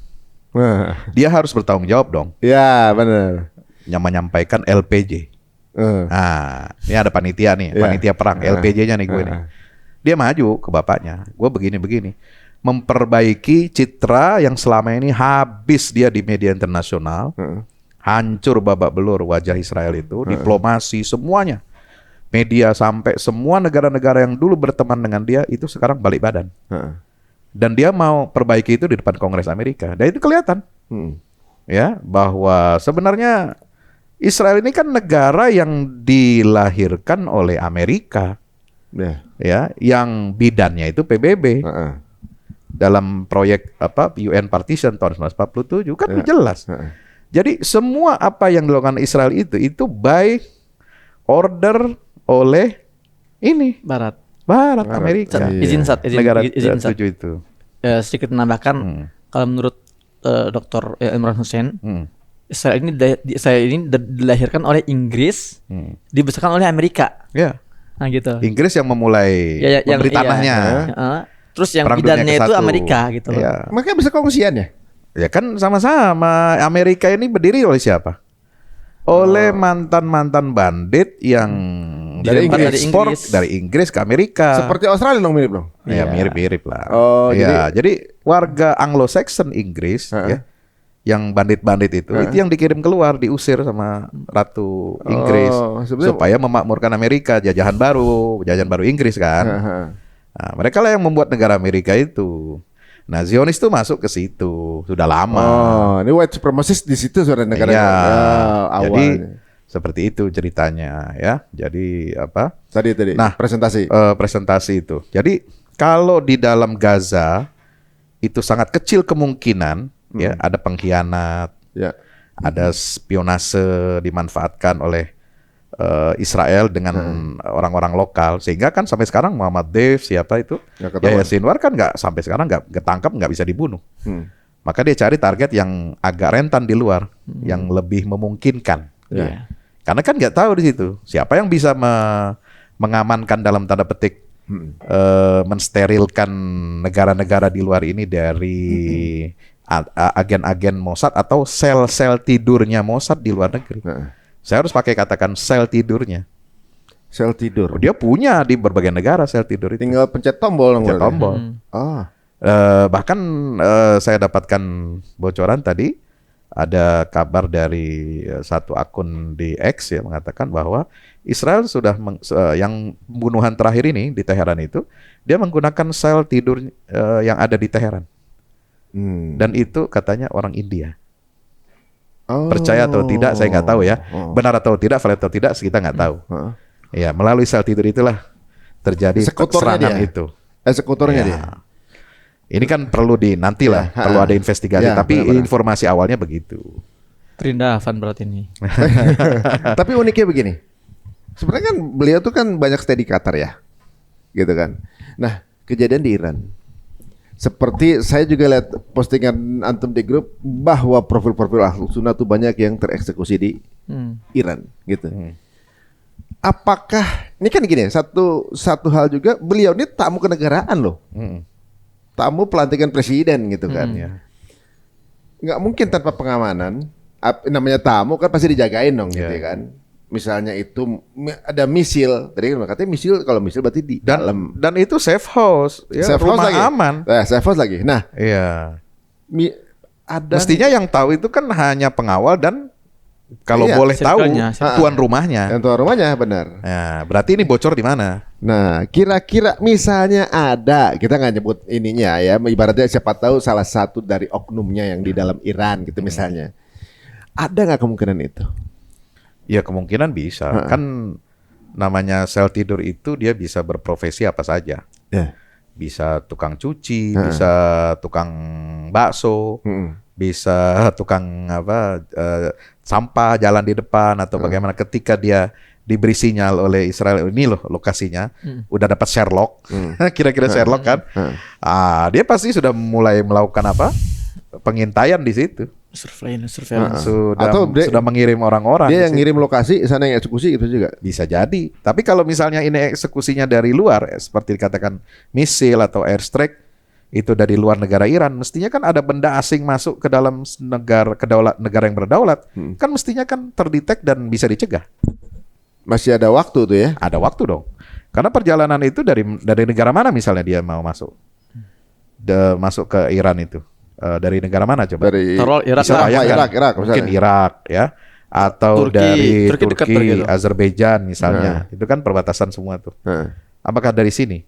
Nah, Dia harus bertanggung jawab dong. ya benar. Yang menyampaikan LPJ. Nah, ini ada panitia nih, panitia perang, LPJ-nya nih gue nih. Dia maju ke bapaknya, gue begini-begini. Memperbaiki citra yang selama ini habis dia di media internasional. Hancur babak belur wajah Israel itu, diplomasi semuanya. Media sampai semua negara-negara yang dulu berteman dengan dia itu sekarang balik badan. Dan dia mau perbaiki itu di depan Kongres Amerika. Dan itu kelihatan. Ya, bahwa sebenarnya Israel ini kan negara yang dilahirkan oleh Amerika. Ya, yang bidannya itu PBB. Dalam proyek UN Partition tahun 1947 kan jelas. Jadi semua apa yang dilakukan Israel itu by order oleh ini Barat. Amerika. Izin Negara izin sat. 7 itu. Sedikit menambahkan, kalau menurut Dr. Imran Hussein, Israel ini dilahirkan oleh Inggris, dibesarkan oleh Amerika. Ya. Nah gitu. Inggris yang memulai memberi tanahnya. Terus yang Perang Dunia bidannya itu ke-1. Amerika gitu loh. Ya. Makanya bisa kongsian ya? Ya kan sama-sama. Amerika ini berdiri oleh siapa? Oleh mantan-mantan bandit yang Dari diekspor dari Inggris ke Amerika. Seperti Australia dong, mirip dong. Ya mirip-mirip lah. Oh, ya, jadi warga Anglo-Saxon Inggris ya, yang bandit-bandit itu yang dikirim keluar, diusir sama Ratu Inggris supaya memakmurkan Amerika, jajahan baru Inggris kan. Nah, mereka lah yang membuat negara Amerika itu. Nah, Zionis itu masuk ke situ sudah lama. Oh, ini white supremacist di situ suara negara. Iya. Awalnya. Jadi seperti itu ceritanya ya. Jadi apa? Tadi. Nah, presentasi. Presentasi itu. Jadi kalau di dalam Gaza itu sangat kecil kemungkinan ya ada pengkhianat, ada spionase dimanfaatkan oleh Israel dengan orang-orang lokal, sehingga kan sampai sekarang Muhammad Deif siapa itu Yahya Sinwar kan sampai sekarang nggak ketangkap, nggak bisa dibunuh. Maka dia cari target yang agak rentan di luar, yang lebih memungkinkan. Karena kan nggak tahu di situ siapa yang bisa mengamankan dalam tanda petik mensterilkan negara-negara di luar ini dari agen-agen Mossad atau sel-sel tidurnya Mossad di luar negeri. Saya harus pakai katakan sel tidurnya. Sel tidur. Dia punya di berbagai negara sel tidur itu. Tinggal pencet tombol. Pencet tombol. Bahkan saya dapatkan bocoran tadi, ada kabar dari satu akun di X ya mengatakan bahwa Israel sudah yang pembunuhan terakhir ini di Teheran itu, dia menggunakan sel tidur yang ada di Teheran. Dan itu katanya orang India. Percaya atau tidak saya nggak tahu ya. Benar atau tidak, valid atau tidak kita nggak tahu. Ya, melalui sel tidur itulah terjadi serangan itu. Eksekutornya ya. dia. Ini kan perlu nantilah perlu ada investigasi. Tapi informasi awalnya begitu. Terindah Van berarti ini. Tapi uniknya begini. Sebenarnya kan beliau tuh kan banyak stay di Qatar ya, gitu kan. Nah, kejadian di Iran. Seperti saya juga lihat postingan antum di grup bahwa profil-profil Ahlus Sunnah tuh banyak yang tereksekusi di Iran gitu. Apakah ini kan gini, satu hal juga, beliau ini tamu kenegaraan loh. Tamu pelantikan presiden gitu kan. Nggak mungkin tanpa pengamanan. Namanya tamu kan pasti dijagain dong gitu kan. Misalnya itu ada misil, tadi kan katanya misil, kalau misil berarti di dalam. Dan itu safe house, ya, Safe rumah house lagi. aman. Safe house lagi. Nah, Iya. ada Mestinya yang tahu itu kan hanya pengawal dan kalau Iya, boleh tahu circle-nya, tuan rumahnya. yang tuan rumahnya benar. Nah, berarti ini bocor di mana? Nah, kira-kira misalnya ada, kita nggak nyebut ininya ya, ibaratnya siapa tahu salah satu dari oknumnya yang di dalam Iran gitu misalnya. Ada nggak kemungkinan itu? Ya kemungkinan bisa. Kan namanya sel tidur itu dia bisa berprofesi apa saja. Ya. Bisa tukang cuci, bisa tukang bakso, bisa tukang sampah jalan di depan atau bagaimana ketika dia diberi sinyal oleh Israel, ini loh lokasinya, udah dapat Sherlock, kira-kira Sherlock kan, dia pasti sudah mulai melakukan pengintaian di situ. Surveillance. Sudah mengirim orang-orang. Dia di yang situ. ngirim lokasi, sana yang eksekusi itu juga. Bisa jadi. Tapi kalau misalnya ini eksekusinya dari luar, seperti dikatakan misil atau airstrike, itu dari luar negara Iran, mestinya kan ada benda asing masuk ke dalam negara yang berdaulat, kan mestinya kan terdetek dan bisa dicegah. Masih ada waktu tuh ya. Ada waktu dong. Karena perjalanan itu dari negara mana misalnya dia mau masuk, masuk ke Iran itu. Dari negara mana coba? Dari Taruh Irak, Bisa lah. bayangkan. Irak Mungkin misalnya. Irak ya, atau Turki. dari Turki dekat Turki, begitu. Azerbaijan misalnya. Itu kan perbatasan semua tuh. Apakah dari sini?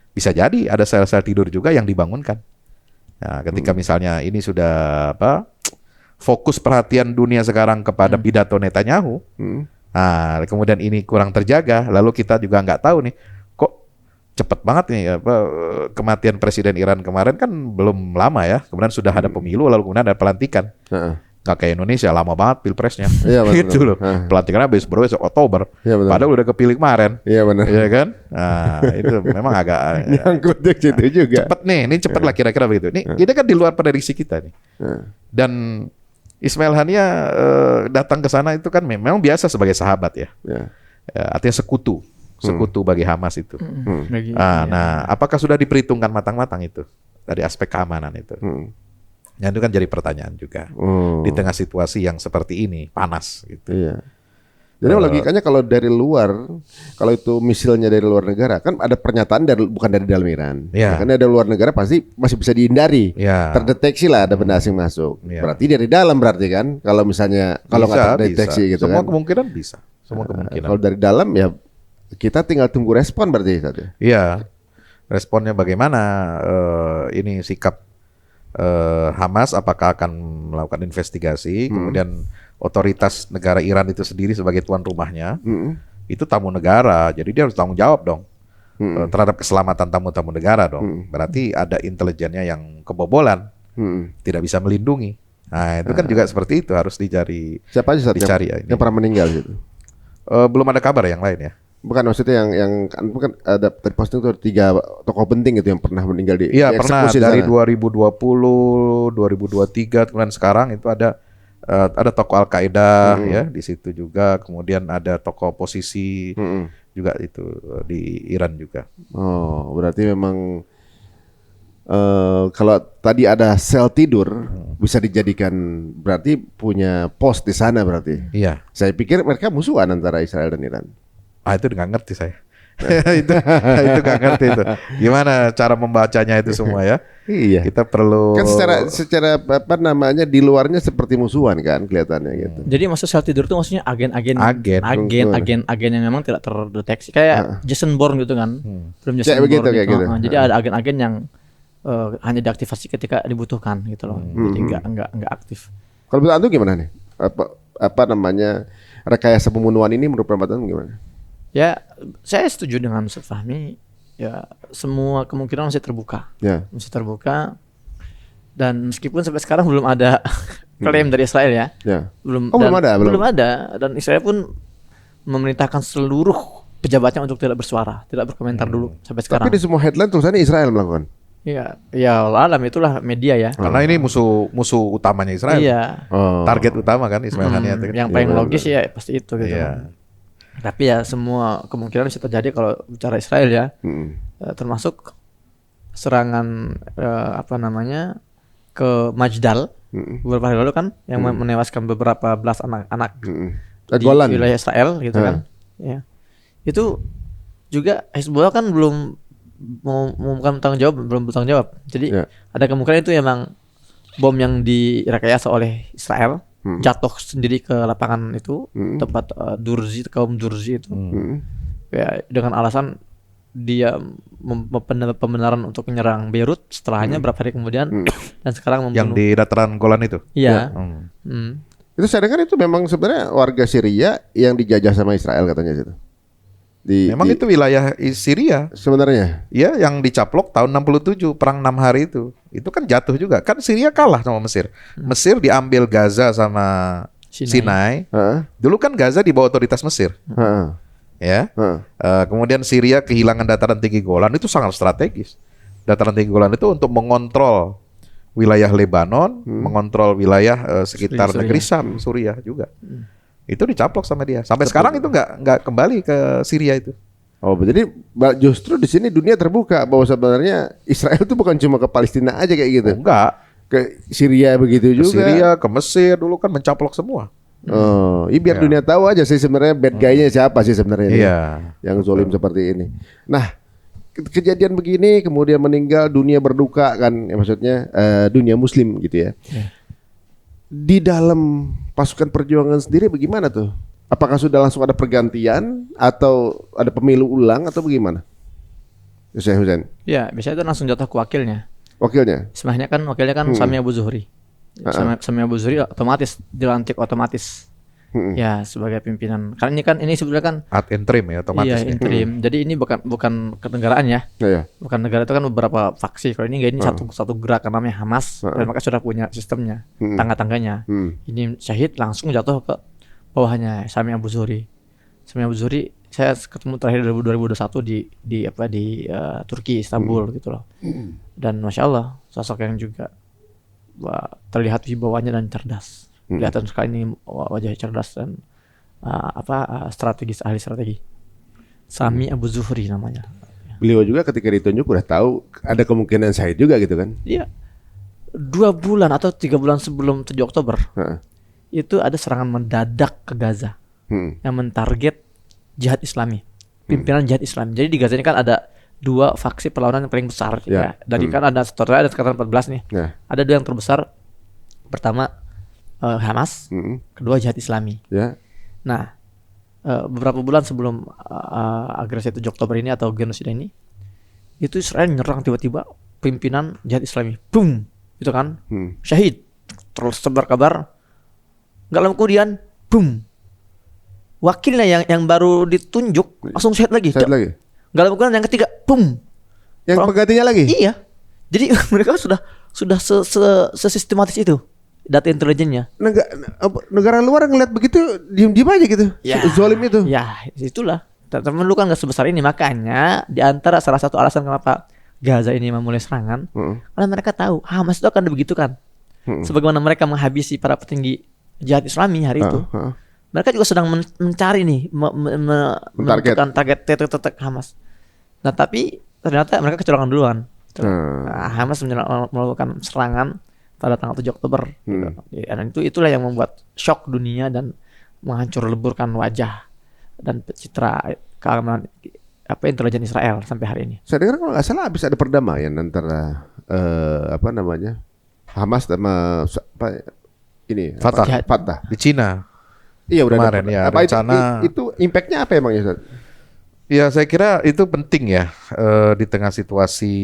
Bisa jadi ada sel-sel tidur juga yang dibangunkan. Nah, ketika misalnya ini sudah fokus perhatian dunia sekarang kepada pidato Netanyahu, nah kemudian ini kurang terjaga, lalu kita juga nggak tahu nih, kok cepet banget nih kematian Presiden Iran kemarin kan belum lama ya, kemudian sudah ada pemilu lalu kemudian ada pelantikan. Nggak kayak Indonesia, lama banget pilpresnya. Iya, betul. Gitu loh. Pelantikannya besok Oktober. Iya, betul. Padahal udah kepilih kemarin. Iya benar. Iya kan? Nah, itu memang agak Nyangkut di situ juga. cepet nih. Ini cepet lah kira-kira begitu. Ini kita kan di luar prediksi kita nih. Dan Ismail Haniah datang ke sana itu kan memang biasa sebagai sahabat ya. Artinya sekutu bagi Hamas itu. Nah, apakah sudah diperhitungkan matang-matang itu dari aspek keamanan itu? Ya, itu kan jadi pertanyaan juga di tengah situasi yang seperti ini panas gitu. Iya. Jadi logikanya kalau dari luar, kalau itu misilnya dari luar negara, kan ada pernyataan bukan dari dalam Iran. Iya. Karena dari luar negara pasti masih bisa dihindari. Iya. Terdeteksi lah ada benda asing masuk. Iya. Berarti dari dalam berarti kan, kalau misalnya kalau nggak terdeteksi gitu Semua kan. kemungkinan bisa. Semua kemungkinan. Kalau dari dalam ya kita tinggal tunggu respon berarti Ustaz ya. Iya. Responnya bagaimana ini sikap Hamas, apakah akan melakukan investigasi, kemudian otoritas negara Iran itu sendiri sebagai tuan rumahnya, itu tamu negara, jadi dia harus tanggung jawab dong terhadap keselamatan tamu-tamu negara dong. Berarti ada intelijennya yang kebobolan, tidak bisa melindungi. Nah itu kan juga seperti itu, harus dicari. Siapa aja Ustaz Dicari ya ini. yang pernah meninggal gitu. Belum ada kabar yang lain ya. Bukan maksudnya yang kan bukan ada tadi posting tuh 3 tokoh penting itu yang pernah meninggal di Iya pernah dieksekusi di dari sana. 2020, 2023, kemudian sekarang itu ada tokoh Al-Qaeda ya di situ juga, kemudian ada tokoh oposisi juga itu di Iran juga. Oh, berarti memang kalau tadi ada sel tidur bisa dijadikan berarti punya pos di sana berarti. Iya. Saya pikir mereka musuhan antara Israel dan Iran. Itu nggak ngerti saya. itu nggak ngerti itu. Gimana cara membacanya itu semua ya? Iya. Kita perlu. Kan secara apa namanya di luarnya seperti musuhan kan kelihatannya gitu. Jadi maksud sel tidur itu maksudnya agen yang memang tidak terdeteksi kayak Jason Bourne gitu kan. Film Jason Kayak begitu, Bourne kayak gitu. gitu. Jadi ada agen-agen yang hanya diaktifasi ketika dibutuhkan gitu loh. Jadi enggak aktif. Kalau menurut Antum gimana nih? Apa namanya rekayasa pembunuhan ini menurut pendapat Antum gimana? Ya, saya setuju dengan Ustaz Fahmi. Ya, semua kemungkinan masih terbuka. Ya. Masih terbuka. Dan meskipun sampai sekarang belum ada klaim dari Israel ya. Ya. Belum Belum ada dan Israel pun memerintahkan seluruh pejabatnya untuk tidak bersuara, tidak berkomentar dulu sampai sekarang. Tapi di semua headline tulisannya Israel melakukan. Ya, ya Allah alam itulah media ya. Karena ini musuh utamanya Israel. Iya. Target utama kan Ismail Haniyeh itu kan. Yang paling logis ya pasti itu gitu. Iya. Tapi ya semua kemungkinan bisa terjadi kalau bicara Israel ya. Termasuk serangan ke Majdal beberapa hari lalu kan yang menewaskan beberapa belas anak-anak di Golan. wilayah Israel gitu kan. Ya. Itu juga Hezbollah kan belum bukan belum bertanggung jawab. Jadi ada kemungkinan itu emang bom yang direkayasa oleh Israel jatuh sendiri ke lapangan itu tempat kaum Durzi itu. Ya, dengan alasan dia pembenaran untuk menyerang Beirut, setelahnya berapa hari kemudian dan sekarang membunuh. Yang di dataran Golan itu. Iya. Itu saya dengar itu memang sebenarnya warga Syria yang dijajah sama Israel katanya situ. Memang itu wilayah Syria sebenarnya. Iya, yang dicaplok tahun 67 perang 6 hari itu. Itu kan jatuh juga. Kan Syria kalah sama Mesir. Mesir diambil Gaza sama Sinai. Dulu kan Gaza di bawah otoritas Mesir. Ya. Kemudian Syria kehilangan dataran tinggi Golan, itu sangat strategis. Dataran tinggi Golan itu untuk mengontrol wilayah Lebanon, mengontrol wilayah sekitar negeri Syam, Suriah juga. Itu dicaplok sama dia. Sampai sekarang itu nggak kembali ke Syria itu. Oh, jadi justru di sini dunia terbuka bahwa sebenarnya Israel itu bukan cuma ke Palestina aja kayak gitu. Oh, enggak. Ke Syria begitu Ke juga. Syria, ke Mesir dulu kan mencaplok semua. Oh, biar dunia tahu aja sih sebenarnya bad guy-nya siapa sih sebenarnya ini. Iya. Yang zolim seperti ini. Nah, kejadian begini kemudian meninggal, dunia berduka kan, ya maksudnya dunia Muslim gitu ya. Di dalam pasukan perjuangan sendiri bagaimana tuh? Apakah sudah langsung ada pergantian atau ada pemilu ulang atau bagaimana? Yusuf Husain. Ya, biasanya itu langsung jatuh ke wakilnya. Wakilnya? Wakilnya kan Sami Abu Zuhri. Sami Abu Zuhri otomatis dilantik otomatis. Ya, sebagai pimpinan. Karena ini sebenarnya kan ad interim ya, otomatis. Iya, interim. Jadi ini bukan kenegaraan ya. Bukan negara itu kan beberapa faksi. Kalau ini enggak, ini satu gerakan namanya Hamas dan mereka sudah punya sistemnya, tangga-tangganya. Ini syahid langsung jatuh ke bawahnya Sami Abu Zuhri. Sami Abu Zuhri saya ketemu terakhir 2021 di Turki, Istanbul gitu loh. Dan Masya Allah sosok yang juga terlihat wibawanya dan cerdas. Kelihatan sekali ini wajah cerdas dan strategis, ahli strategi. Sami Abu Zuhri namanya. Beliau juga ketika ditunjuk udah tahu ada kemungkinan syahid juga gitu kan? Iya. 2 bulan atau 3 bulan sebelum 7 Oktober itu ada serangan mendadak ke Gaza yang mentarget jihad Islami, pimpinan jihad Islami. Jadi di Gaza ini kan ada 2 faksi perlawanan yang paling besar. Ya. Dari kan ada sekitar 14 nih. Ada 2 yang terbesar. Pertama Hamas, kedua jihad Islami. Nah, beberapa bulan sebelum agresi 7 Oktober ini atau genosida ini, itu Israel nyerang tiba-tiba pimpinan jihad Islami, boom, itu kan, syahid. Terus sebar kabar, nggak lama kemudian, boom, wakilnya yang baru ditunjuk langsung syahid lagi. Nggak lama kemudian yang ketiga, boom, yang penggantinya lagi. Iya, jadi mereka sudah sesistematis itu. Data intelijennya. Negara luar ngeliat begitu diem-diem aja gitu. Zolim itu. Ya, itulah. Teman lu kan nggak sebesar ini, makanya di antara salah satu alasan kenapa Gaza ini memulai serangan, karena mereka tahu Hamas itu akan begitukan. Sebagaimana mereka menghabisi para petinggi jihad Islami hari itu. Mereka juga sedang mencari nih menentukan target Hamas. Nah, tapi ternyata mereka kecolongan duluan. Hamas melakukan serangan pada tanggal 7 Oktober. Dan itulah yang membuat shock dunia dan menghancur leburkan wajah dan citra keamanan intelijen Israel sampai hari ini. Saya dengar kalau nggak salah habis ada perdamaian antara Hamas sama Fatah di Cina. Iya udah kemarin ya rencana. Itu impactnya apa emang ya Ustaz? Ya saya kira itu penting ya di tengah situasi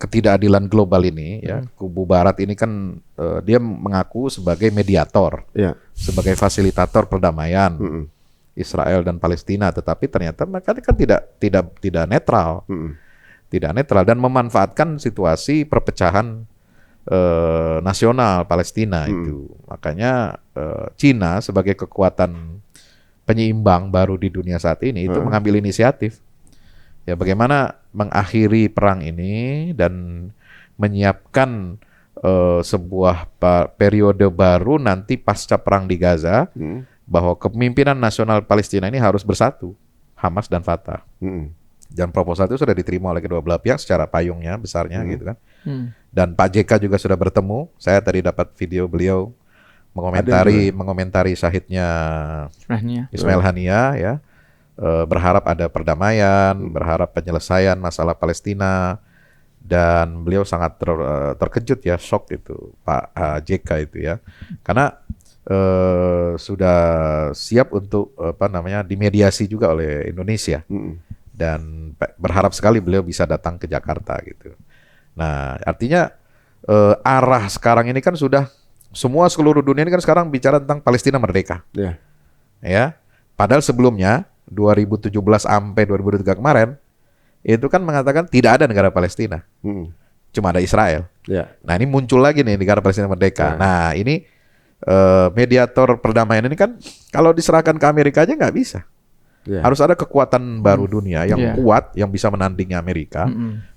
ketidakadilan global ini ya. Kubu Barat ini kan dia mengaku sebagai mediator, sebagai fasilitator perdamaian Israel dan Palestina, tetapi ternyata mereka kan tidak netral, tidak netral dan memanfaatkan situasi perpecahan nasional Palestina itu. Makanya Cina sebagai kekuatan penyeimbang baru di dunia saat ini itu mengambil inisiatif Ya, bagaimana mengakhiri perang ini dan menyiapkan sebuah periode baru nanti pasca perang di Gaza, bahwa kepemimpinan nasional Palestina ini harus bersatu, Hamas dan Fatah. Dan proposal itu sudah diterima oleh kedua belah pihak secara payungnya, besarnya gitu kan. Dan Pak JK juga sudah bertemu. Saya tadi dapat video beliau mengomentari syahidnya Ismail Haniyah ya. Berharap ada perdamaian, berharap penyelesaian masalah Palestina, dan beliau sangat terkejut ya, shock itu Pak JK itu ya, karena sudah siap untuk dimediasi juga oleh Indonesia, dan berharap sekali beliau bisa datang ke Jakarta gitu. Nah, artinya arah sekarang ini kan sudah seluruh dunia ini kan sekarang bicara tentang Palestina merdeka, ya. Padahal sebelumnya 2017 sampai 2023 kemarin itu kan mengatakan tidak ada negara Palestina, cuma ada Israel. Nah, ini muncul lagi nih negara Palestina merdeka. Nah, ini mediator perdamaian ini kan kalau diserahkan ke Amerika aja nggak bisa. Harus ada kekuatan baru dunia yang kuat, yang bisa menandingi Amerika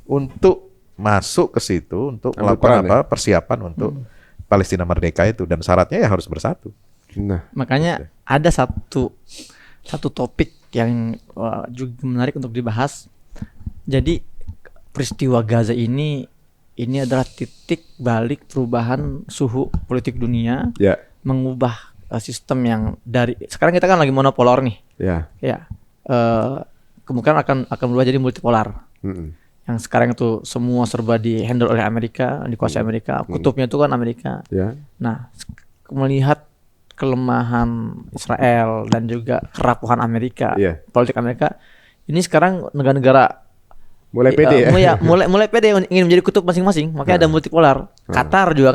untuk masuk ke situ untuk melakukan persiapan untuk Palestina merdeka itu, dan syaratnya ya harus bersatu. Nah, makanya ada satu topik yang juga menarik untuk dibahas. Jadi peristiwa Gaza ini adalah titik balik perubahan suhu politik dunia, mengubah sistem yang dari sekarang kita kan lagi monopolar nih, kemungkinan akan berubah jadi multipolar. Yang sekarang itu semua serba di handle oleh Amerika, dikuasai Amerika, kutubnya itu kan Amerika. Nah, melihat kelemahan Israel dan juga kerapuhan Amerika, politik Amerika, ini sekarang negara-negara mulai pede mulai pede ingin menjadi kutub masing-masing, makanya ada multipolar. Qatar juga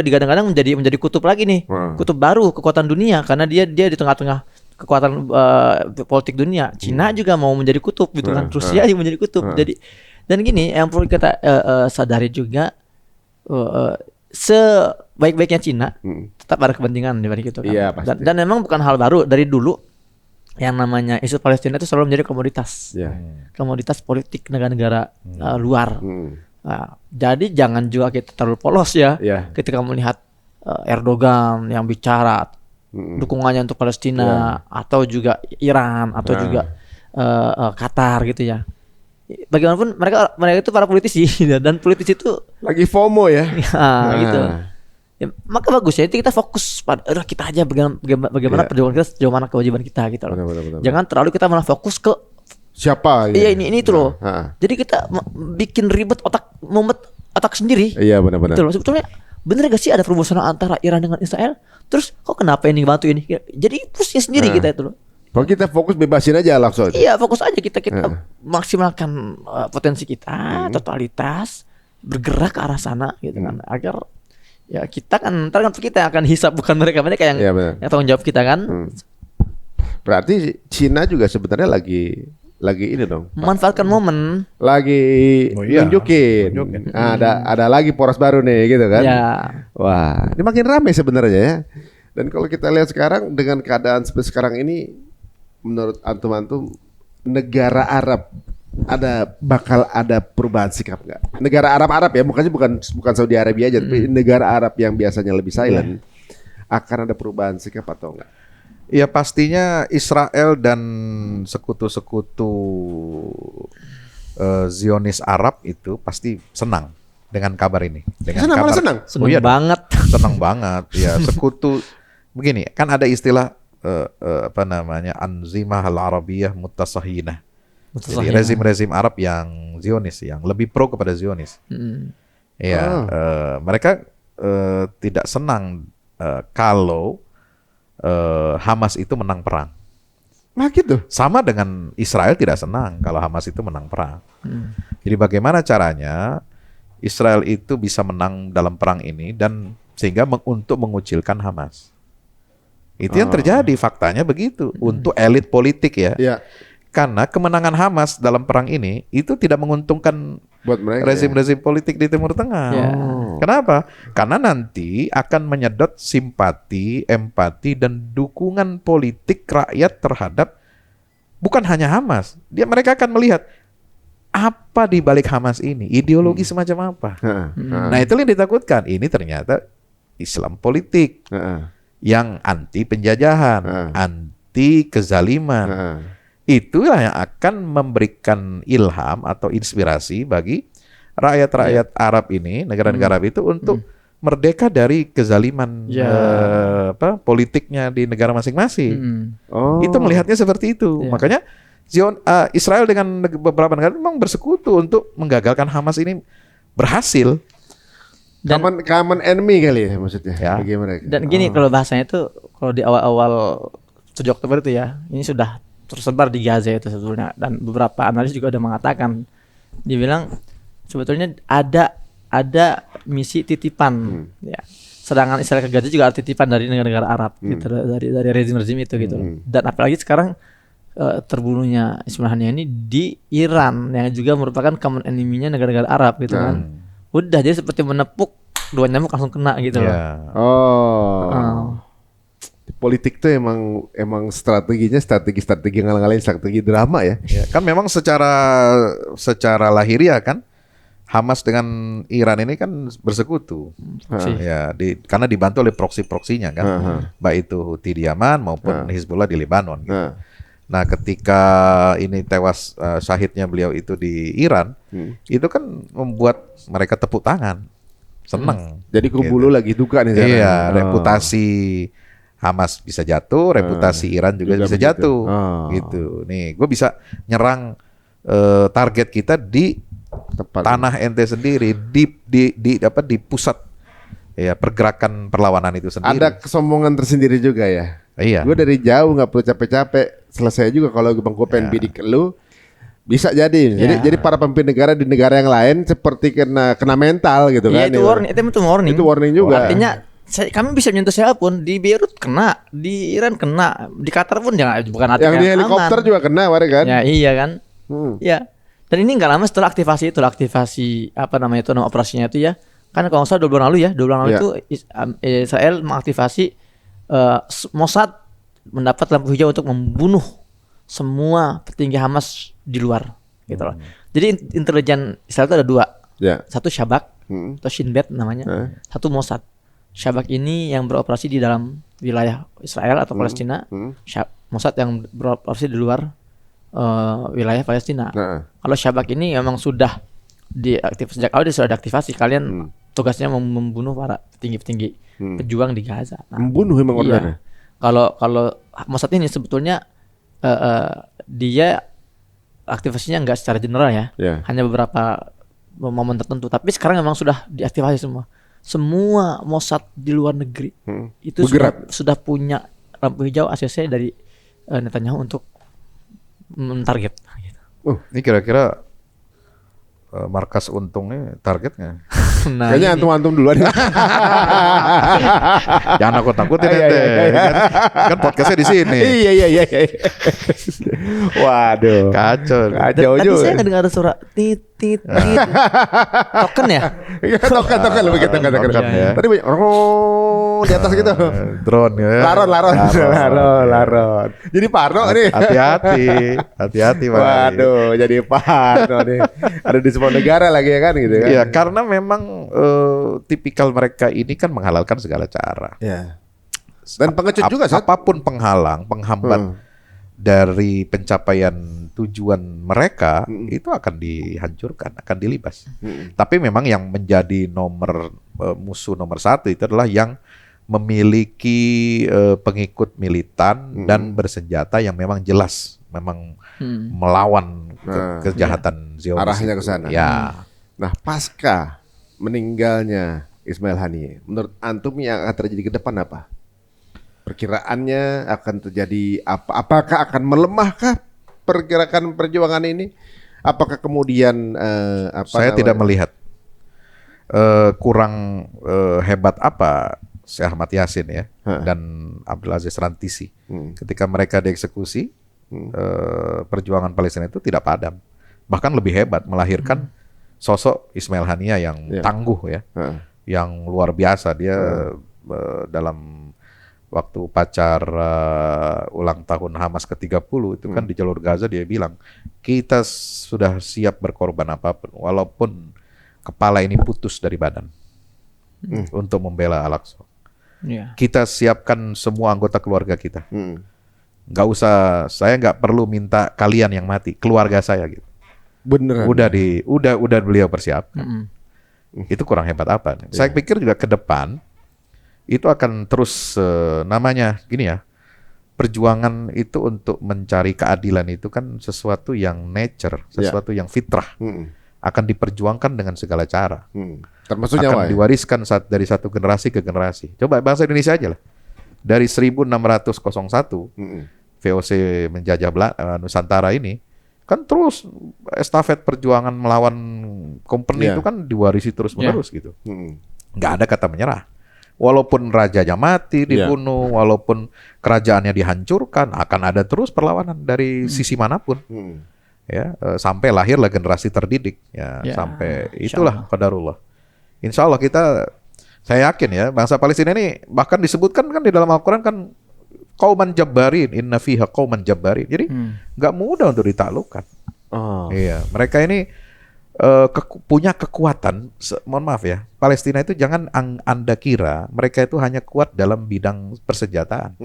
digadang-gadang menjadi kutub lagi nih, kutub baru kekuatan dunia, karena dia di tengah-tengah kekuatan politik dunia. Cina juga mau menjadi kutub gitu kan, Rusia juga menjadi kutub. Jadi, dan gini yang perlu kita sadari juga, sebaik-baiknya Cina tetap ada kepentingan di balik itu kan. Dan memang bukan hal baru, dari dulu yang namanya isu Palestina itu selalu menjadi komoditas politik negara-negara luar. Nah, jadi jangan juga kita terlalu polos ya ketika melihat Erdogan yang bicara dukungannya untuk Palestina, atau juga Iran, atau juga Qatar gitu ya. Bagaimanapun mereka itu para politisi dan politisi itu lagi FOMO ya. Gitu. Ya, maka bagus ya, kita fokus pada kita aja bagaimana perjuangan kita, sejauh mana kewajiban kita gitu loh. Benar. Jangan terlalu kita malah fokus ke siapa. Iya, ini itu loh. Jadi kita bikin ribet otak sendiri. Iya, benar. Gitu loh. Sebetulnya bener gak sih ada permusuhan antara Iran dengan Israel? Terus kok kenapa ini bantu ini? Jadi pusing sendiri kita itu loh. Kalau kita fokus bebasin aja langsung. Iya, fokus aja kita maksimalkan potensi kita, totalitas, bergerak ke arah sana gitu kan, agar ya kita kan ntar kan kita akan hisap, bukan mereka yang tanggung jawab kita kan. Berarti Cina juga sebenarnya lagi ini dong, memanfaatkan momen, lagi nunjukin. Ada lagi poros baru nih gitu kan. Wah, ini makin ramai sebenarnya ya. Dan kalau kita lihat sekarang dengan keadaan seperti sekarang ini, menurut antum negara Arab bakal ada perubahan sikap nggak? Negara Arab ya, bukan Saudi Arabia aja, tapi negara Arab yang biasanya lebih silent, akan ada perubahan sikap atau enggak? Ya, pastinya Israel dan sekutu-sekutu Zionis Arab itu pasti senang dengan kabar ini. Senang banget. Senang banget. Ya, sekutu begini, kan ada istilah Anzimah al-Arabiyah Mutasahhinah. Jadi rezim-rezim Arab yang Zionis, yang lebih pro kepada Zionis. Mereka tidak senang kalau Hamas itu menang perang. Nah gitu. Sama dengan Israel tidak senang kalau Hamas itu menang perang. Jadi bagaimana caranya Israel itu bisa menang dalam perang ini, dan sehingga untuk mengucilkan Hamas. Itu yang terjadi, faktanya begitu untuk elit politik ya. Karena kemenangan Hamas dalam perang ini itu tidak menguntungkan buat mereka, rezim-rezim politik di Timur Tengah. Kenapa? Karena nanti akan menyedot simpati, empati, dan dukungan politik rakyat terhadap bukan hanya Hamas. Mereka akan melihat apa di balik Hamas ini? Ideologi semacam apa? Nah, itu yang ditakutkan. Ini ternyata Islam politik yang anti penjajahan, anti kezaliman. Itulah yang akan memberikan ilham atau inspirasi bagi rakyat-rakyat Arab ini, negara-negara Arab itu untuk merdeka dari kezaliman politiknya di negara masing-masing. Itu melihatnya seperti itu. Makanya Israel dengan beberapa negara memang bersekutu untuk menggagalkan Hamas ini berhasil. Dan common enemy kali ya maksudnya. Ya. Bagi mereka. Dan gini kalau bahasanya itu kalau di awal-awal 7 Oktober itu ya, ini sudah tersebar di Gaza itu sebetulnya, dan beberapa analis juga udah mengatakan, dibilang sebetulnya ada misi titipan ya. Sedangkan Israel ke Gaza juga ada titipan dari negara-negara Arab gitu, dari rezim-rezim itu gitu. Dan apalagi sekarang terbunuhnya Ismail Haniyeh ini di Iran yang juga merupakan common enemy-nya negara-negara Arab gitu kan. Udah jadi seperti menepuk dua nyamuk langsung kena gitu loh. Politik tuh emang strategi ngalang-ngalangin strategi drama ya. Kan memang secara lahiriah kan Hamas dengan Iran ini kan bersekutu. Karena dibantu oleh proksi-proksinya kan. Baik itu Houthi di Yaman maupun Hizbullah di Lebanon gitu. Nah, ketika ini tewas syahidnya beliau itu di Iran, itu kan membuat mereka tepuk tangan, seneng. Jadi kubu lu lagi duka nih sekarang. Iya, reputasi Hamas bisa jatuh, reputasi Iran juga bisa jatuh, gitu. Nih, gue bisa nyerang target kita di tanah ente sendiri, di pusat ya pergerakan perlawanan itu sendiri. Ada kesombongan tersendiri juga ya. Iya. Gue dari jauh nggak perlu capek-capek, selesai juga kalau bang gue pengen bidik lu, bisa jadi. Jadi para pemimpin negara di negara yang lain seperti kena mental gitu kan. Iya, itu warning. Itu warning juga. Artinya kami bisa menyentuh siapapun, di Beirut kena, di Iran kena, di Qatar pun bukan artinya yang di helikopter aman. juga kena kemarin kan. Ya iya kan. Ya. Dan ini nggak lama setelah aktivasi apa namanya itu, nama operasinya itu ya. Kan kalau nggak salah 2 bulan lalu itu Israel mengaktifasi Mossad mendapat lampu hijau untuk membunuh semua petinggi Hamas di luar gitu loh. Jadi intelijen Israel itu ada 2. Satu Shabak atau Shin Bet namanya. Satu Mossad. Shabak ini yang beroperasi di dalam wilayah Israel atau Palestina. Mossad yang beroperasi di luar wilayah Palestina. Kalau Shabak ini memang sudah diaktifasi sejak awal, dia sudah diaktifasi. Kalian tugasnya membunuh para petinggi-petinggi pejuang di Gaza. Nah, membunuh emang ordernya. Kalau Mossad ini sebetulnya dia aktivasinya nggak secara general ya, hanya beberapa momen tertentu. Tapi sekarang memang sudah diaktifasi semua Mossad di luar negeri itu sudah punya lampu hijau ACC dari Netanyahu untuk mentarget. Ini kira-kira markas untungnya targetnya. Nah, kayaknya antum duluan. Jangan takut-takutin ente. Kan podcastnya di sini. Iya. Waduh. Kacau Tadi juga. saya ngedengar suara tit. Token ya? Token lebih kita katakan. Tadi banyak di atas gitu. Drone ya. Laron. Jadi parno nih. Hati-hati. Waduh, jadi parno nih. Ada di semua negara lagi ya kan gitu kan. Iya, karena memang tipikal mereka ini kan menghalalkan segala cara. Iya. Dan pengecut juga apapun penghambat dari pencapaian tujuan mereka itu akan dihancurkan, akan dilibas. Tapi memang yang menjadi musuh nomor 1 itu adalah yang memiliki pengikut militan dan bersenjata yang memang jelas, memang melawan kejahatan Zionis. Arahnya ke sana. Ya. Nah, pasca meninggalnya Ismail Haniyeh, menurut antum yang akan terjadi ke depan apa? Perkiraannya akan terjadi apa? Apakah akan melemahkah pergerakan perjuangan ini? Apakah kemudian saya tidak melihat kurang hebat apa Syekh Ahmad Yasin ya dan Abdul Aziz Rantisi ketika mereka dieksekusi, perjuangan Palestina itu tidak padam, bahkan lebih hebat, melahirkan sosok Ismail Haniyeh yang tangguh ya, yang luar biasa. Dia dalam waktu pacar ulang tahun Hamas ke-30 itu kan di jalur Gaza dia bilang, kita sudah siap berkorban apapun walaupun kepala ini putus dari badan untuk membela Al-Aqsa. Iya. Kita siapkan semua anggota keluarga kita. Hmm. Nggak usah, saya nggak perlu minta kalian yang mati, keluarga saya gitu. Beneran. Udah beliau persiapkan. Mm-mm. Itu kurang hebat apa? Saya pikir juga ke depan itu akan terus namanya gini ya. Perjuangan itu untuk mencari keadilan itu kan sesuatu yang nature, sesuatu yang fitrah. Akan diperjuangkan dengan segala cara. Termasuk Akan nyawa ya? diwariskan dari satu generasi ke generasi. Coba bangsa Indonesia aja lah. Dari 1601 VOC menjajah Nusantara ini kan terus estafet perjuangan melawan company Iya. itu kan diwarisi terus-menerus gitu. Hmm. Nggak ada kata menyerah. Walaupun rajanya mati, Iya. dibunuh, walaupun kerajaannya dihancurkan, akan ada terus perlawanan dari sisi manapun. Ya, sampai lahirlah generasi terdidik. Ya, Ya, sampai insya itulah qadarullah. Insya Allah saya yakin ya, bangsa Palestina ini bahkan disebutkan kan di dalam Al-Quran kan qauman jabbarin, inna fiha qauman jabbarin. Jadi nggak mudah untuk ditaklukkan. Oh. Iya, mereka ini punya kekuatan. Mohon maaf ya, Palestina itu jangan Anda kira mereka itu hanya kuat dalam bidang persenjataan,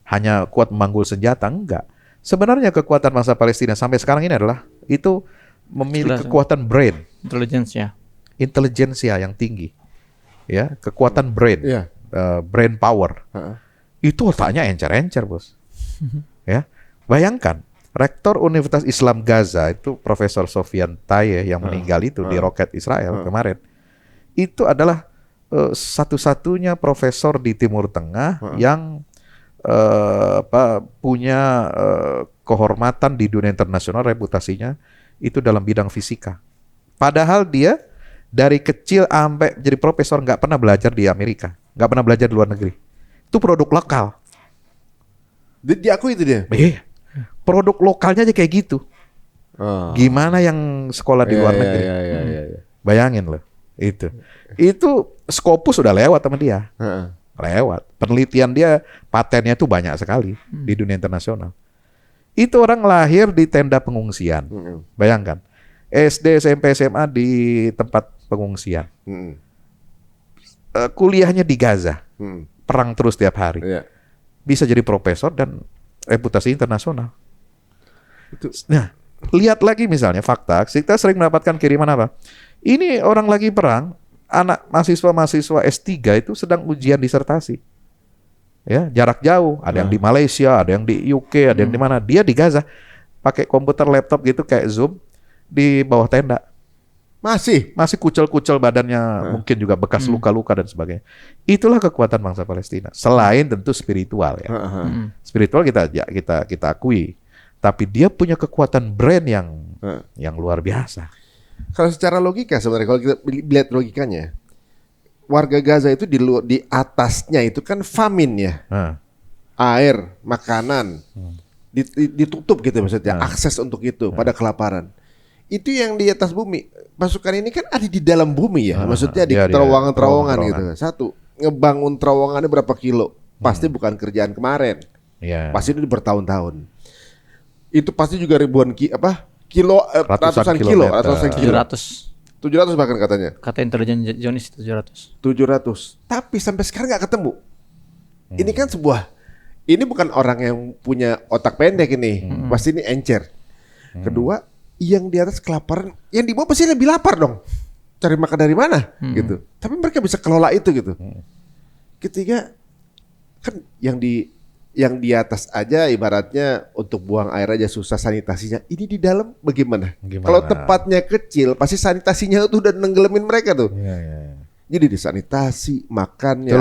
hanya kuat memanggul senjata, enggak. Sebenarnya kekuatan bangsa Palestina sampai sekarang ini adalah itu memiliki kekuatan brain, Intelligence ya. intelijensia yang tinggi, ya, kekuatan brain, Iya. brain power. Heeh. Itu otaknya encer-encer, bos. Ya, bayangkan rektor Universitas Islam Gaza itu Profesor Sofian Taye yang meninggal itu di roket Israel kemarin. Itu adalah satu-satunya profesor di Timur Tengah yang punya kehormatan di dunia internasional, reputasinya itu dalam bidang fisika. Padahal dia dari kecil sampai jadi profesor nggak pernah belajar di Amerika, nggak pernah belajar di luar negeri. Itu produk lokal. Diakui itu dia. Iya. Produk lokalnya aja kayak gitu. Oh. Gimana yang sekolah di luar negeri? Iya. Bayangin loh. Itu Scopus sudah lewat sama dia. Heeh. Lewat. Penelitian dia, patennya itu banyak sekali di dunia internasional. Itu orang lahir di tenda pengungsian. Bayangkan. SD, SMP, SMA di tempat pengungsian. Kuliahnya di Gaza. Perang terus tiap hari. Iya. Bisa jadi profesor dan reputasi internasional. Itu. Nah, lihat lagi misalnya fakta, kita sering mendapatkan kiriman apa? Ini orang lagi perang, anak mahasiswa S3 itu sedang ujian disertasi. Ya, jarak jauh, ada yang di Malaysia, ada yang di UK, ada yang di mana. Dia di Gaza pakai komputer laptop gitu kayak Zoom di bawah tenda. Masih kucel-kucel badannya, mungkin juga bekas luka-luka dan sebagainya. Itulah kekuatan bangsa Palestina. Selain tentu spiritual ya. Spiritual kita akui, tapi dia punya kekuatan brain yang luar biasa. Kalau secara logika sebenarnya kalau kita lihat logikanya, warga Gaza itu di atasnya itu kan famine ya. Air, makanan ditutup gitu maksudnya, akses untuk itu pada kelaparan. Itu yang di atas bumi. Pasukan ini kan ada di dalam bumi ya. Maksudnya di terowongan-terowongan gitu. Satu, ngebangun terowongannya berapa kilo? Pasti bukan kerjaan kemarin. Pasti itu bertahun-tahun. Itu pasti juga ribuan kilo, ratusan kilo. 700 bahkan katanya. Kata intelijen Zionis 700. 700. Tapi sampai sekarang nggak ketemu. Ini kan ini bukan orang yang punya otak pendek ini. Pasti ini encer. Kedua, yang di atas kelaparan, yang di bawah pasti lebih lapar dong. Cari makan dari mana gitu. Tapi mereka bisa kelola itu gitu. Ketiga, kan yang di atas aja ibaratnya untuk buang air aja susah sanitasinya. Ini di dalam bagaimana? Kalau tempatnya kecil, pasti sanitasinya tuh udah nenggelamin mereka tuh. Jadi disanitasi, makannya.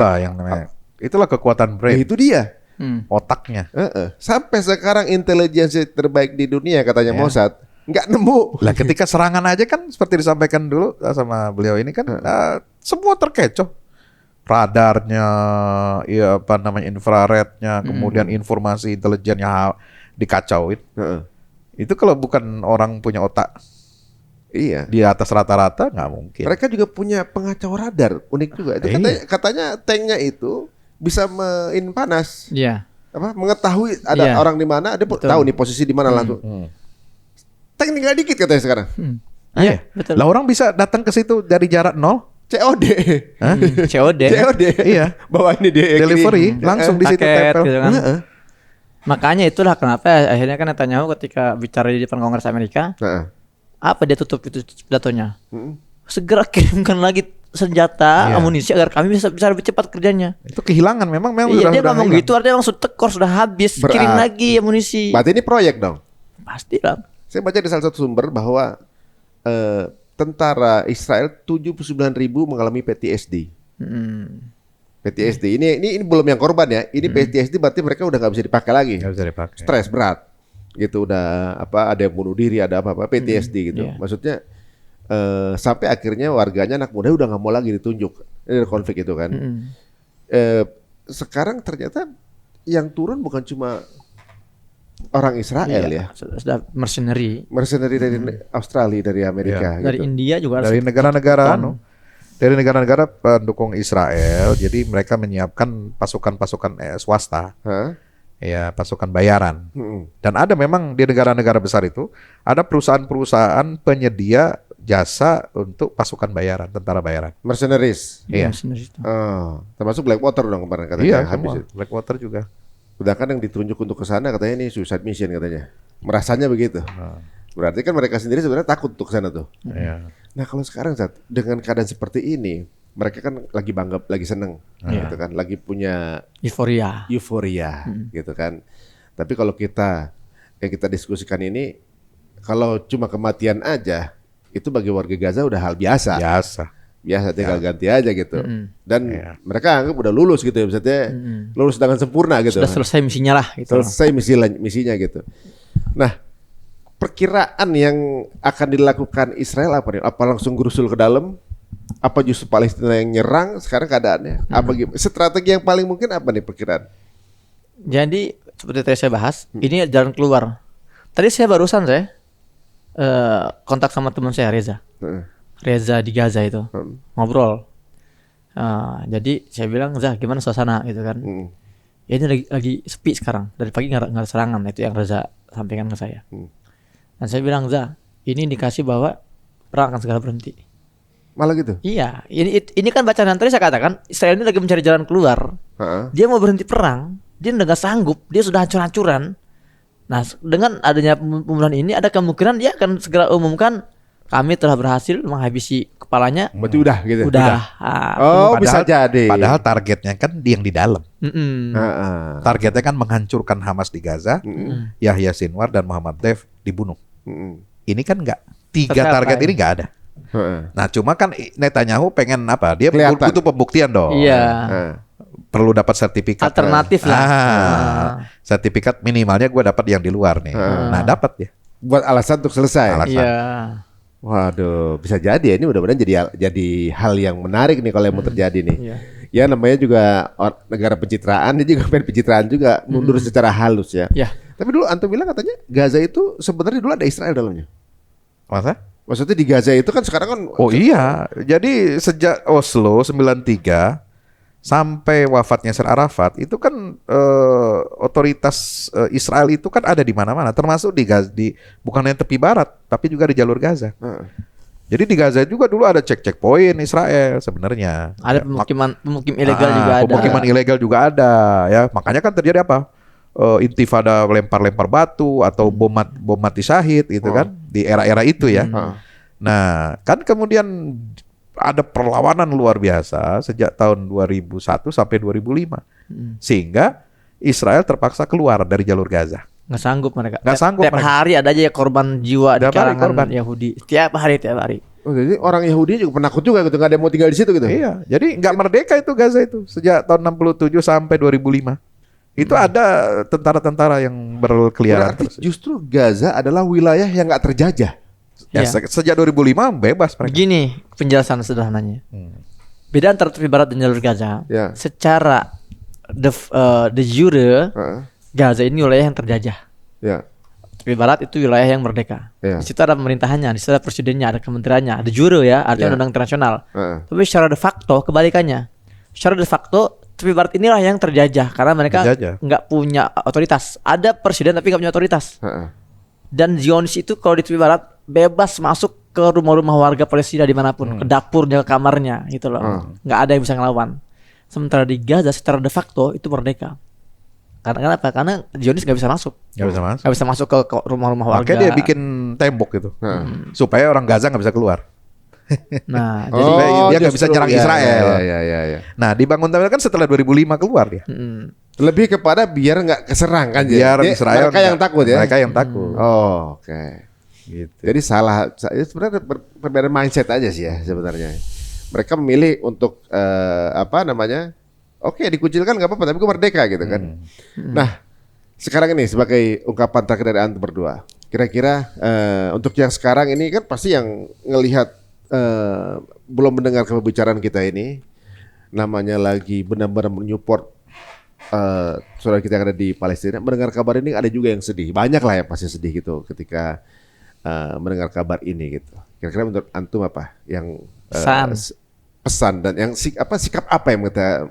Itulah kekuatan brain. Ya, itu dia. Otaknya. Sampai sekarang intelijensi terbaik di dunia katanya Mossad nggak nemu. Lah ketika serangan aja kan seperti disampaikan dulu sama beliau ini kan semua terkecoh. Radarnya, ya infrarednya, kemudian informasi intelijennya dikacauin. Itu kalau bukan orang punya otak di atas rata-rata nggak mungkin. Mereka juga punya pengacau radar, unik juga. Itu katanya tanknya itu bisa panas. Iya. Apa mengetahui ada Iya. orang di mana, dia Betul. tahu nih posisi di mana langsung. Tek tinggal dikit katanya sekarang. Iya, betul. Lah orang bisa datang ke situ dari jarak nol. COD. COD. COD. Iya. Bawa ini dia Delivery langsung di situ Paket tempel. gitu kan. Heeh. Makanya itulah kenapa akhirnya kan Netanyahu ketika bicara di depan Kongres Amerika, Heeh. apa dia tutup itu pidatonya? Segera kirimkan lagi senjata, Iya. amunisi agar kami bisa lebih cepat kerjanya. Itu kehilangan memang Iya, dia udah ngomong hilang. gitu artinya langsung tekor sudah habis, Berat. kirim lagi amunisi. Berarti ini proyek dong. Pasti lah. Saya baca di salah satu sumber bahwa tentara Israel 79.000 mengalami PTSD. PTSD ini belum yang korban ya. Ini PTSD berarti mereka udah nggak bisa dipakai lagi. Nggak bisa dipakai. Stres berat. Gitu udah apa ada yang bunuh diri, ada apa PTSD gitu. iya. Maksudnya sampai akhirnya warganya anak muda udah nggak mau lagi ditunjuk. Ini konflik itu kan. Sekarang ternyata yang turun bukan cuma orang Israel ya. Sudah mercenary. Mercenary dari Australia, dari Amerika Dari gitu. India juga Dari harus negara-negara ton. dari negara-negara pendukung Israel, jadi mereka menyiapkan pasukan-pasukan swasta, Hah? ya pasukan bayaran. Mm-mm. Dan ada memang di negara-negara besar itu ada perusahaan-perusahaan penyedia jasa untuk pasukan bayaran, tentara bayaran. Mercenaries. Iya. Mercenary itu. Oh, termasuk Blackwater dong kemarin katanya. Iya, habis semua. itu. Blackwater juga. Udah kan yang ditunjuk untuk ke sana katanya ini suicide mission katanya. Merasanya begitu. Berarti kan mereka sendiri sebenarnya takut untuk ke sana tuh. Iya. Nah, kalau sekarang Zat, dengan keadaan seperti ini, mereka kan lagi bangga, lagi seneng gitu kan, lagi punya Euforia. euforia gitu kan. Tapi kalau kita yang kita diskusikan ini, kalau cuma kematian aja, itu bagi warga Gaza udah hal biasa. Biasa tinggal ganti aja gitu. Dan mereka anggap udah lulus gitu ya, maksudnya lulus dengan sempurna gitu. Sudah selesai misinya lah gitu. Selesai misinya gitu. Nah, perkiraan yang akan dilakukan Israel apa nih? Apa langsung gerusul ke dalam? Apa justru Palestina yang nyerang sekarang keadaannya? Apa strategi yang paling mungkin apa nih perkiraan? Jadi seperti tadi saya bahas, ini jalan keluar. Tadi saya barusan kontak sama teman saya Reza. Reza di Gaza itu ngobrol. Jadi saya bilang, Zah gimana suasana gitu kan? Ya ini lagi sepi sekarang. Dari pagi nggak ada serangan, itu yang Reza sampaikan ke saya. Dan saya bilang, Zah ini indikasi bahwa perang akan segera berhenti. Malah gitu. Iya, ini kan bacaan yang tadi saya katakan Israel ini lagi mencari jalan keluar. Dia mau berhenti perang, dia udah gak sanggup, dia sudah hancur-hancuran. Nah, dengan adanya pembunuhan ini ada kemungkinan dia akan segera umumkan kami telah berhasil menghabisi kepalanya. Berarti udah gitu. Udah. Oh, bisa jadi. Padahal targetnya kan yang di dalam. Heeh. Targetnya kan menghancurkan Hamas di Gaza, Yahya Sinwar dan Muhammad Dev dibunuh. Ini kan enggak. Tiga Tercapai. target ini enggak ada. Nah, cuma kan Netanyahu pengen apa? Dia Kelihatan. butuh pembuktian dong. Iya. Perlu dapat sertifikat. Alternatif lah. Sertifikat minimalnya gue dapat yang di luar nih. Nah, dapat ya. Buat alasan untuk selesai. Alasan. Iya. Waduh, bisa jadi ya ini mudah-mudahan jadi hal yang menarik nih kalau yang mau terjadi nih. Iya. Ya namanya juga negara pencitraan, dia juga pengen pencitraan juga mundur secara halus ya. Ya. Tapi dulu Anto bilang katanya Gaza itu sebenarnya dulu ada Israel dalamnya. Masa? Maksudnya di Gaza itu kan sekarang kan Oh iya, jadi sejak Oslo 93 sampai wafatnya Yasser Arafat itu kan otoritas Israel itu kan ada di mana-mana, termasuk di Gaza, bukan hanya tepi barat, tapi juga di jalur Gaza. Jadi di Gaza juga dulu ada checkpoint Israel sebenarnya. Ada pemukim ilegal juga ada. Pemukiman ilegal juga ada, ya. Makanya kan terjadi apa? Intifada lempar-lempar batu atau bom mati syahid gitu kan di era-era itu ya. Nah, kan kemudian ada perlawanan luar biasa sejak tahun 2001 sampai 2005. Sehingga Israel terpaksa keluar dari jalur Gaza. Nggak sanggup mereka. Nggak sanggup Tiap mereka. hari ada aja ya korban jiwa di Tiap hari kalangan korban. Yahudi. Tiap hari. Oh, jadi orang Yahudi juga penakut juga gitu, nggak ada yang mau tinggal di situ gitu. Iya, jadi nggak merdeka itu Gaza itu sejak tahun 67 sampai 2005. Itu ada tentara-tentara yang berkeliaran Berarti terus. justru Gaza adalah wilayah yang nggak terjajah. Ya, Iya. sejak 2005 bebas mereka. Begini penjelasan sederhananya. Beda antara tepi barat dan jalur Gaza. Ya. Secara de jure Gaza ini wilayah yang terjajah. Ya. Tepi barat itu wilayah yang merdeka. Ya. Di situ ada pemerintahannya, di situ ada presidennya, ada kementeriannya, ada jure ya, artinya Ya. undang internasional. Heeh. Tapi secara de facto kebalikannya. Secara de facto tepi barat inilah yang terjajah karena mereka Terjajah. nggak punya otoritas. Ada presiden tapi nggak punya otoritas. Heeh. Dan Zionis itu kalau di tepi barat bebas masuk ke rumah-rumah warga Palestina dimanapun, ke dapurnya, ke kamarnya, gitu loh. Nggak ada yang bisa ngelawan. Sementara di Gaza secara de facto itu merdeka. Karena kenapa? Karena Zionis nggak bisa masuk. Nggak bisa masuk. Nggak bisa masuk ke rumah-rumah warga. Makanya dia bikin tembok gitu, supaya orang Gaza nggak bisa keluar. Nah, Jadi dia nggak bisa justru. nyerang Ya, Israel. ya. Nah, dibangun tapi kan setelah 2005 keluar dia. Lebih kepada biar nggak keserang kan Biar Israel mereka yang nggak- takut ya. Mereka yang takut. Oh, oke. Gitu. Jadi itu sebenarnya perbedaan mindset aja sih ya sebenarnya. Mereka memilih untuk apa namanya? Oke, dikucilkan nggak apa-apa, tapi gue merdeka gitu kan. Nah, sekarang ini sebagai ungkapan terakhir dari antum berdua, kira-kira untuk yang sekarang ini kan pasti yang ngelihat belum mendengar pembicaraan kita ini, namanya lagi benar-benar menyupport saudara kita yang ada di Palestina, mendengar kabar ini ada juga yang sedih, banyak lah yang pasti sedih gitu ketika mendengar kabar ini gitu. Kira-kira menurut antum apa yang Pesan. pesan dan yang sikap apa yang kita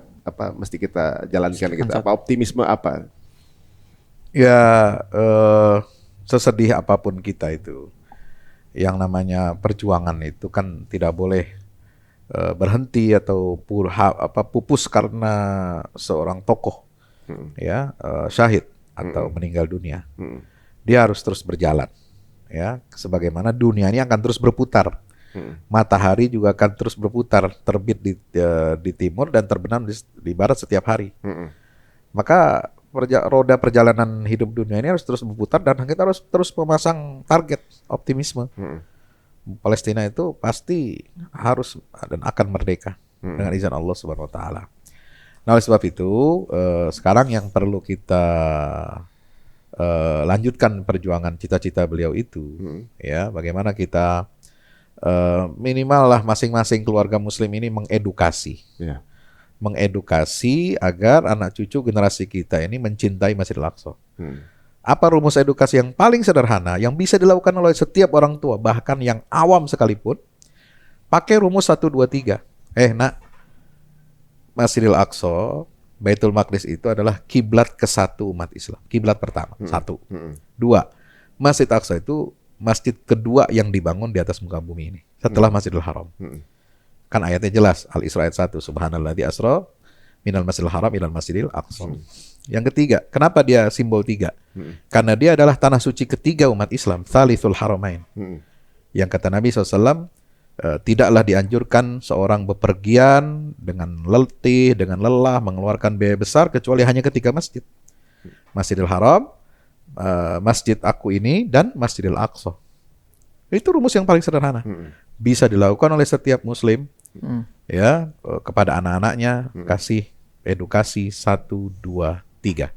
mesti kita jalankan gitu? Apa optimisme apa? Ya, sesedih apapun kita itu, yang namanya perjuangan itu kan tidak boleh berhenti atau pupus karena seorang tokoh ya syahid atau meninggal dunia. Dia harus terus berjalan, ya, sebagaimana dunia ini akan terus berputar. Matahari juga akan terus berputar, terbit di timur dan terbenam di barat setiap hari. Maka roda perjalanan hidup dunia ini harus terus berputar dan kita harus terus memasang target optimisme. Palestina itu pasti harus dan akan merdeka dengan izin Allah Subhanahu wa taala. Nah, oleh sebab itu sekarang yang perlu kita lanjutkan perjuangan cita-cita beliau itu, ya, bagaimana kita minimal lah masing-masing keluarga muslim ini mengedukasi. Ya. Mengedukasi agar anak cucu generasi kita ini mencintai Masjidil Aqsa. Apa rumus edukasi yang paling sederhana yang bisa dilakukan oleh setiap orang tua, bahkan yang awam sekalipun? Pakai rumus 1, 2, 3. Nak, Masjidil Aqsa, Baitul Maqdis itu adalah kiblat ke-1 umat Islam. Kiblat pertama, 1. 2, Masjid Aqsa itu masjid kedua yang dibangun di atas muka bumi ini setelah Masjidil Haram. Kan ayatnya jelas, Al-Isra ayat 1, Subhanalladzi asra minal Masjidil Haram ilal Masjidil Aqsa. Yang ketiga, kenapa dia simbol 3? Karena dia adalah tanah suci ketiga umat Islam, Thalithul Haramain. Yang kata Nabi SAW, tidaklah dianjurkan seorang bepergian dengan letih, dengan lelah, mengeluarkan biaya besar kecuali hanya ketiga masjid. Masjidil Haram, masjid aku ini, dan Masjidil Aqsa. Itu rumus yang paling sederhana. Bisa dilakukan oleh setiap muslim, ya, kepada anak-anaknya, kasih edukasi 1, 2, 3.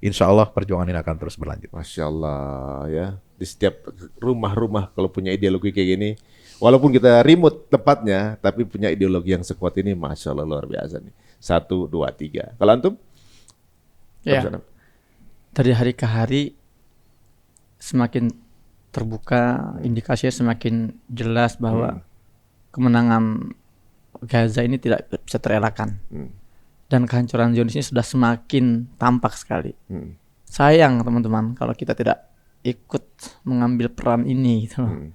Insya Allah perjuangan ini akan terus berlanjut. Masya Allah ya, di setiap rumah-rumah kalau punya ideologi kayak gini, walaupun kita remote tempatnya, tapi punya ideologi yang sekuat ini, Masya Allah luar biasa nih. 1, 2, 3. Kalau antum? Ya. Dari hari ke hari semakin terbuka, indikasinya semakin jelas bahwa kemenangan Gaza ini tidak bisa terelakkan. Dan kehancuran Zionis ini sudah semakin tampak sekali. Sayang teman-teman kalau kita tidak ikut mengambil peran ini gitu loh.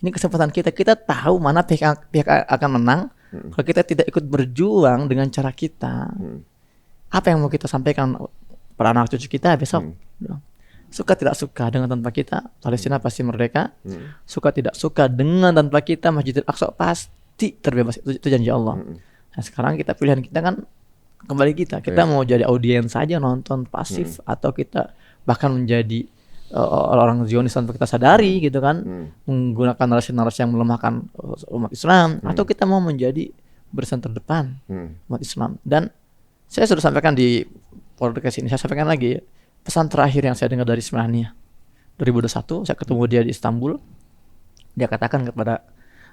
Ini kesempatan kita. Kita tahu mana pihak akan menang. Kalau kita tidak ikut berjuang dengan cara kita, apa yang mau kita sampaikan pada anak cucu kita besok? Suka tidak suka dengan tanpa kita, Palestina pasti merdeka. Suka tidak suka dengan tanpa kita, Masjidil Aqsa pasti terbebas. Itu janji Allah. Nah, sekarang pilihan kita kan kembali kita mau jadi audiens saja, nonton pasif, atau kita bahkan menjadi orang Zionis tanpa kita sadari gitu kan, menggunakan narasi-narasi yang melemahkan umat Islam, atau kita mau menjadi barisan terdepan umat Islam. Dan saya sudah sampaikan di podcast ini, saya sampaikan lagi pesan terakhir yang saya dengar dari Smania 2021, saya ketemu dia di Istanbul. Dia katakan kepada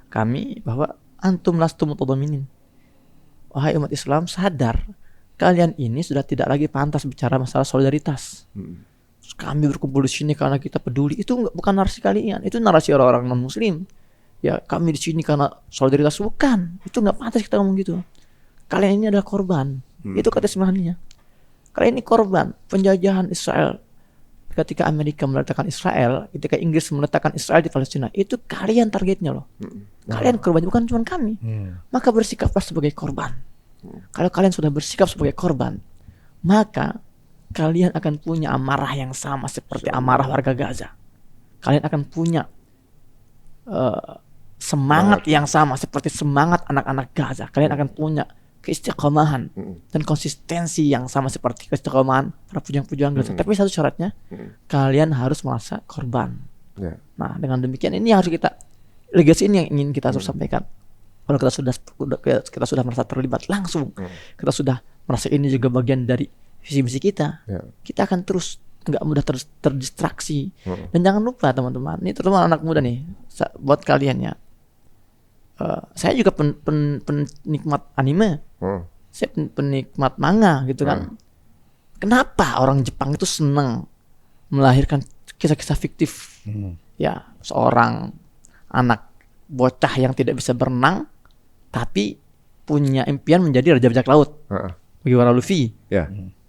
kami bahwa antum lastum mutadaminin. Wahai umat Islam, sadar kalian ini sudah tidak lagi pantas bicara masalah solidaritas. Kami berkumpul di sini karena kita peduli. Itu bukan narasi kalian, itu narasi orang-orang non-muslim. Ya, kami di sini karena solidaritas, bukan. Itu nggak pantas kita ngomong gitu. kalian ini adalah korban. Itu kata Ismailnya. Kalian ini korban penjajahan Israel. Ketika Amerika meletakkan Israel, ketika Inggris meletakkan Israel di Palestina, itu kalian targetnya loh. Kalian korban, bukan cuma kami. Maka bersikaplah sebagai korban. Kalau kalian sudah bersikap sebagai korban, maka kalian akan punya amarah yang sama seperti amarah warga Gaza. Kalian akan punya semangat yang sama seperti semangat anak-anak Gaza. Kalian akan punya keistiqomahan dan konsistensi yang sama seperti keistiqomahan para pejuang-pejuang Gaza. Tapi satu syaratnya, kalian harus merasa korban. Nah, dengan demikian ini yang harus kita, legasi ini yang ingin kita terus sampaikan. Kalau kita sudah merasa terlibat langsung, kita sudah merasa ini juga bagian dari visi misi kita, kita akan terus nggak mudah terdistraksi. Dan jangan lupa teman-teman, ini terutama anak muda nih, buat kalian ya. Saya juga penikmat anime, saya penikmat manga gitu kan. Kenapa orang Jepang itu senang melahirkan kisah-kisah fiktif? Ya, seorang anak bocah yang tidak bisa berenang, tapi punya impian menjadi raja bajak laut, bagaimana Luffy,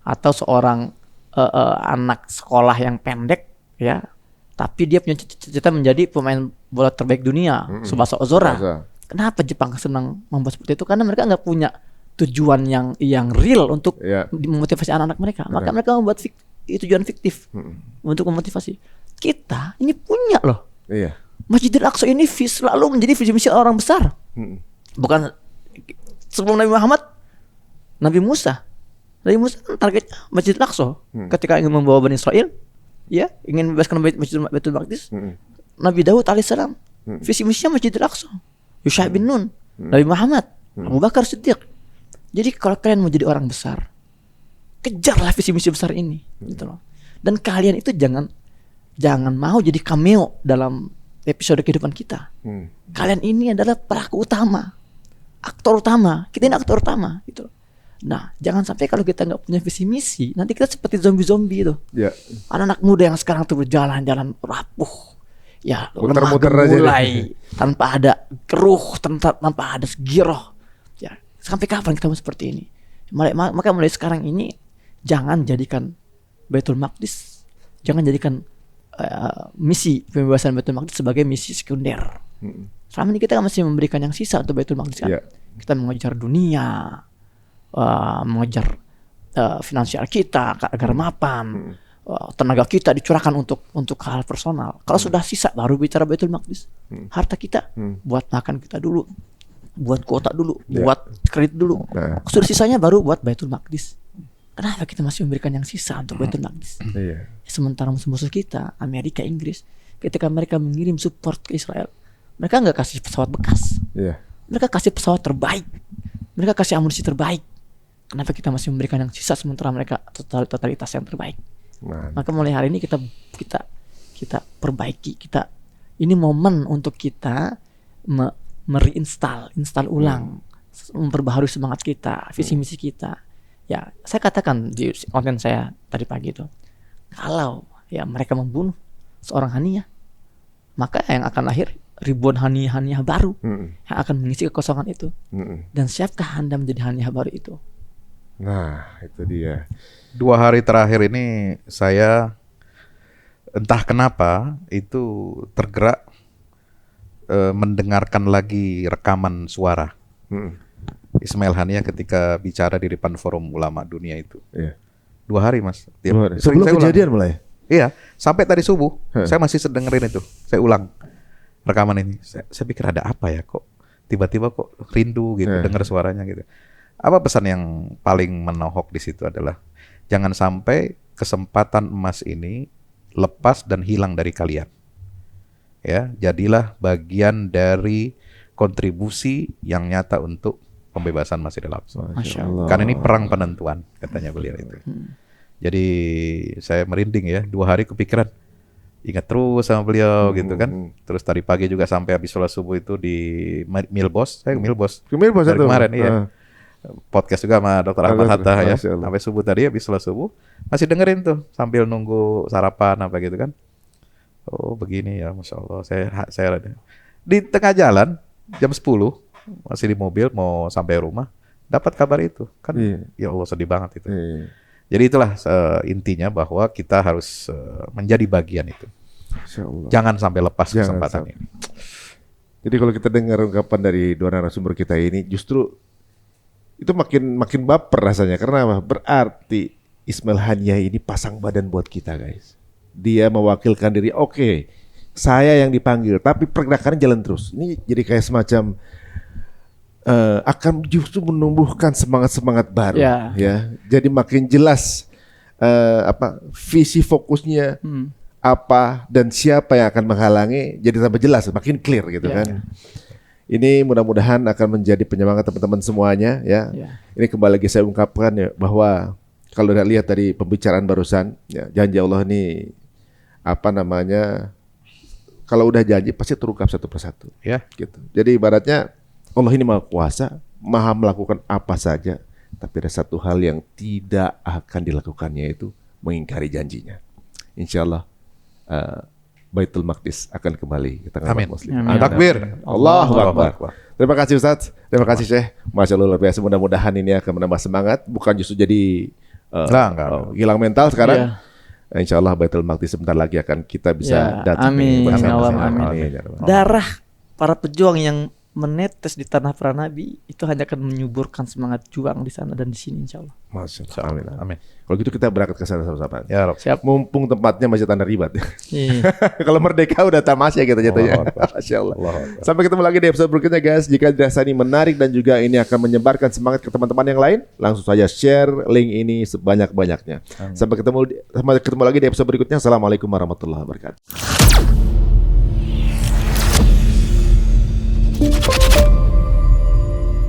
atau seorang anak sekolah yang pendek, ya, tapi dia punya cita-cita menjadi pemain bola terbaik dunia, Tsubasa Ozora. Kenapa Jepang senang membuat seperti itu? Karena mereka nggak punya tujuan yang real untuk memotivasi anak-anak mereka. Maka mereka membuat tujuan fiktif untuk memotivasi. Kita ini punya loh. Masjidil Aqsa ini selalu menjadi visi misi orang besar. Bukan sebelum Nabi Muhammad, Nabi Musa targetnya Masjidil Aqsa. Ketika ingin membawa Bani Israel, ya, ingin membebaskan Baitul Maqdis. Nabi Daud alaihissalam, visi misinya Masjidil Aqsa. Yusha bin Nun, Nabi Muhammad, Abu Bakar Siddiq. Jadi kalau kalian mau jadi orang besar, kejarlah visi misi besar ini, gitu loh. Dan kalian itu jangan mau jadi cameo dalam episode kehidupan kita. Kalian ini adalah pelaku utama, aktor utama. Kita ini aktor utama, gitu loh. Nah, jangan sampai kalau kita nggak punya visi misi, nanti kita seperti zombie itu. Anak-anak muda yang sekarang tuh berjalan-jalan rapuh. Ya, lemah gemulai, tanpa ada keruh, tanpa ada giroh. Ya, sampai kapan kita mau seperti ini? Maka mulai sekarang ini jangan jadikan Baitul Maqdis, jangan jadikan misi pembebasan Baitul Maqdis sebagai misi sekunder. Selama ini kita masih memberikan yang sisa untuk Baitul Maqdis kan. Kita mengejar dunia, mengejar finansial kita agar mapan. Tenaga kita dicurahkan untuk hal personal. Kalau sudah sisa baru bicara Baitul Maqdis. Harta kita buat makan kita dulu, buat kuota dulu, buat kredit dulu. Sudah sisanya baru buat Baitul Maqdis. Kenapa kita masih memberikan yang sisa untuk Baitul Maqdis? Sementara musuh-musuh kita, Amerika, Inggris, ketika mereka mengirim support ke Israel, mereka nggak kasih pesawat bekas. Mereka kasih pesawat terbaik. Mereka kasih amunisi terbaik. Kenapa kita masih memberikan yang sisa sementara mereka totalitas yang terbaik? Maka mulai hari ini kita perbaiki, ini momen untuk kita install ulang, memperbaharui semangat kita, visi misi kita. Ya, saya katakan di konten saya tadi pagi itu, kalau ya mereka membunuh seorang Haniyah, maka yang akan lahir ribuan Haniyah baru yang akan mengisi kekosongan itu. Dan siapkah Anda menjadi Haniyah baru itu? Nah, itu dia. 2 hari terakhir ini saya entah kenapa itu tergerak mendengarkan lagi rekaman suara Ismail Haniyah ketika bicara di depan forum ulama dunia itu. 2 hari mas. Sebelum kejadian mulai? Iya, sampai tadi subuh saya masih dengerin itu. Saya ulang rekaman ini. Saya pikir ada apa ya, kok tiba-tiba kok rindu gitu dengar suaranya gitu. Apa pesan yang paling menohok di situ adalah jangan sampai kesempatan emas ini lepas dan hilang dari kalian. Ya, jadilah bagian dari kontribusi yang nyata untuk pembebasan Masjidil Aqsa. Karena ini perang penentuan, katanya beliau itu. Jadi saya merinding ya, 2 hari kepikiran, ingat terus sama beliau gitu kan. Terus tadi pagi juga sampai habis sholat subuh itu di Milbos, saya ke Milbos. Dari kemarin iya. Podcast juga sama Dr. Ahmad Hatta ya. Sampai subuh tadi habis sholat subuh masih dengerin tuh sambil nunggu sarapan apa gitu kan. Oh begini ya, Masya Allah. Saya di tengah jalan jam 10 masih di mobil mau sampai rumah, dapat kabar itu. Kan Iya. ya Allah sedih banget itu. Iya. Jadi itulah intinya bahwa kita harus menjadi bagian itu. Masya Allah. Jangan sampai lepas Jangan kesempatan sampai. ini. Jadi kalau kita dengar ungkapan dari dua narasumber kita ini, justru itu makin baper rasanya. Karena apa? Berarti Ismail Haniah ini pasang badan buat kita, guys. Dia mewakilkan diri, oke, saya yang dipanggil, tapi pergerakannya jalan terus. Ini jadi kayak semacam akan justru menumbuhkan semangat baru, Ya. ya. Jadi makin jelas visi fokusnya apa dan siapa yang akan menghalangi, jadi tambah jelas, makin clear gitu Ya. kan. Ini mudah-mudahan akan menjadi penyemangat teman-teman semuanya, ya. Ya. Ini kembali lagi saya ungkapkan ya bahwa kalau udah lihat dari pembicaraan barusan, ya, janji Allah ini kalau udah janji pasti terungkap satu persatu. Ya. Gitu. Jadi ibaratnya Allah ini maha kuasa, maha melakukan apa saja, tapi ada satu hal yang tidak akan dilakukannya, yaitu mengingkari janjinya. Insya Allah Baitul Maqdis akan kembali ke tengah Amin. umat muslim. Amin. Takbir. Allahu Allahu Akbar. Akbar. Terima kasih Ustaz, terima kasih Syekh. Masya Allah luar biasa. Mudah-mudahan ini akan menambah semangat, bukan justru jadi Enggak. hilang mental sekarang. Iya. Insya Allah Baitul Maqdis sebentar lagi akan kita bisa Ya, datang amin. bersama-sama. Amin. Ya Rabbal. Darah para pejuang yang menetes di tanah para nabi itu hanya akan menyuburkan semangat juang di sana dan di sini, insya Allah. Masya Allah. Amin. Amin. Kalau gitu kita berangkat ke sana sama-sama. Ya Rob. Siap. Mumpung tempatnya masih tanah ribat. Iya. Kalau merdeka udah tamasya kita jatuhnya. Allahu Akbar. Masya Allah. Allahu Akbar. Sampai ketemu lagi di episode berikutnya guys. Jika dirasa ini menarik dan juga ini akan menyebarkan semangat ke teman-teman yang lain, langsung saja share link ini sebanyak-banyaknya. Sampai ketemu lagi di episode berikutnya. Assalamualaikum warahmatullahi wabarakatuh.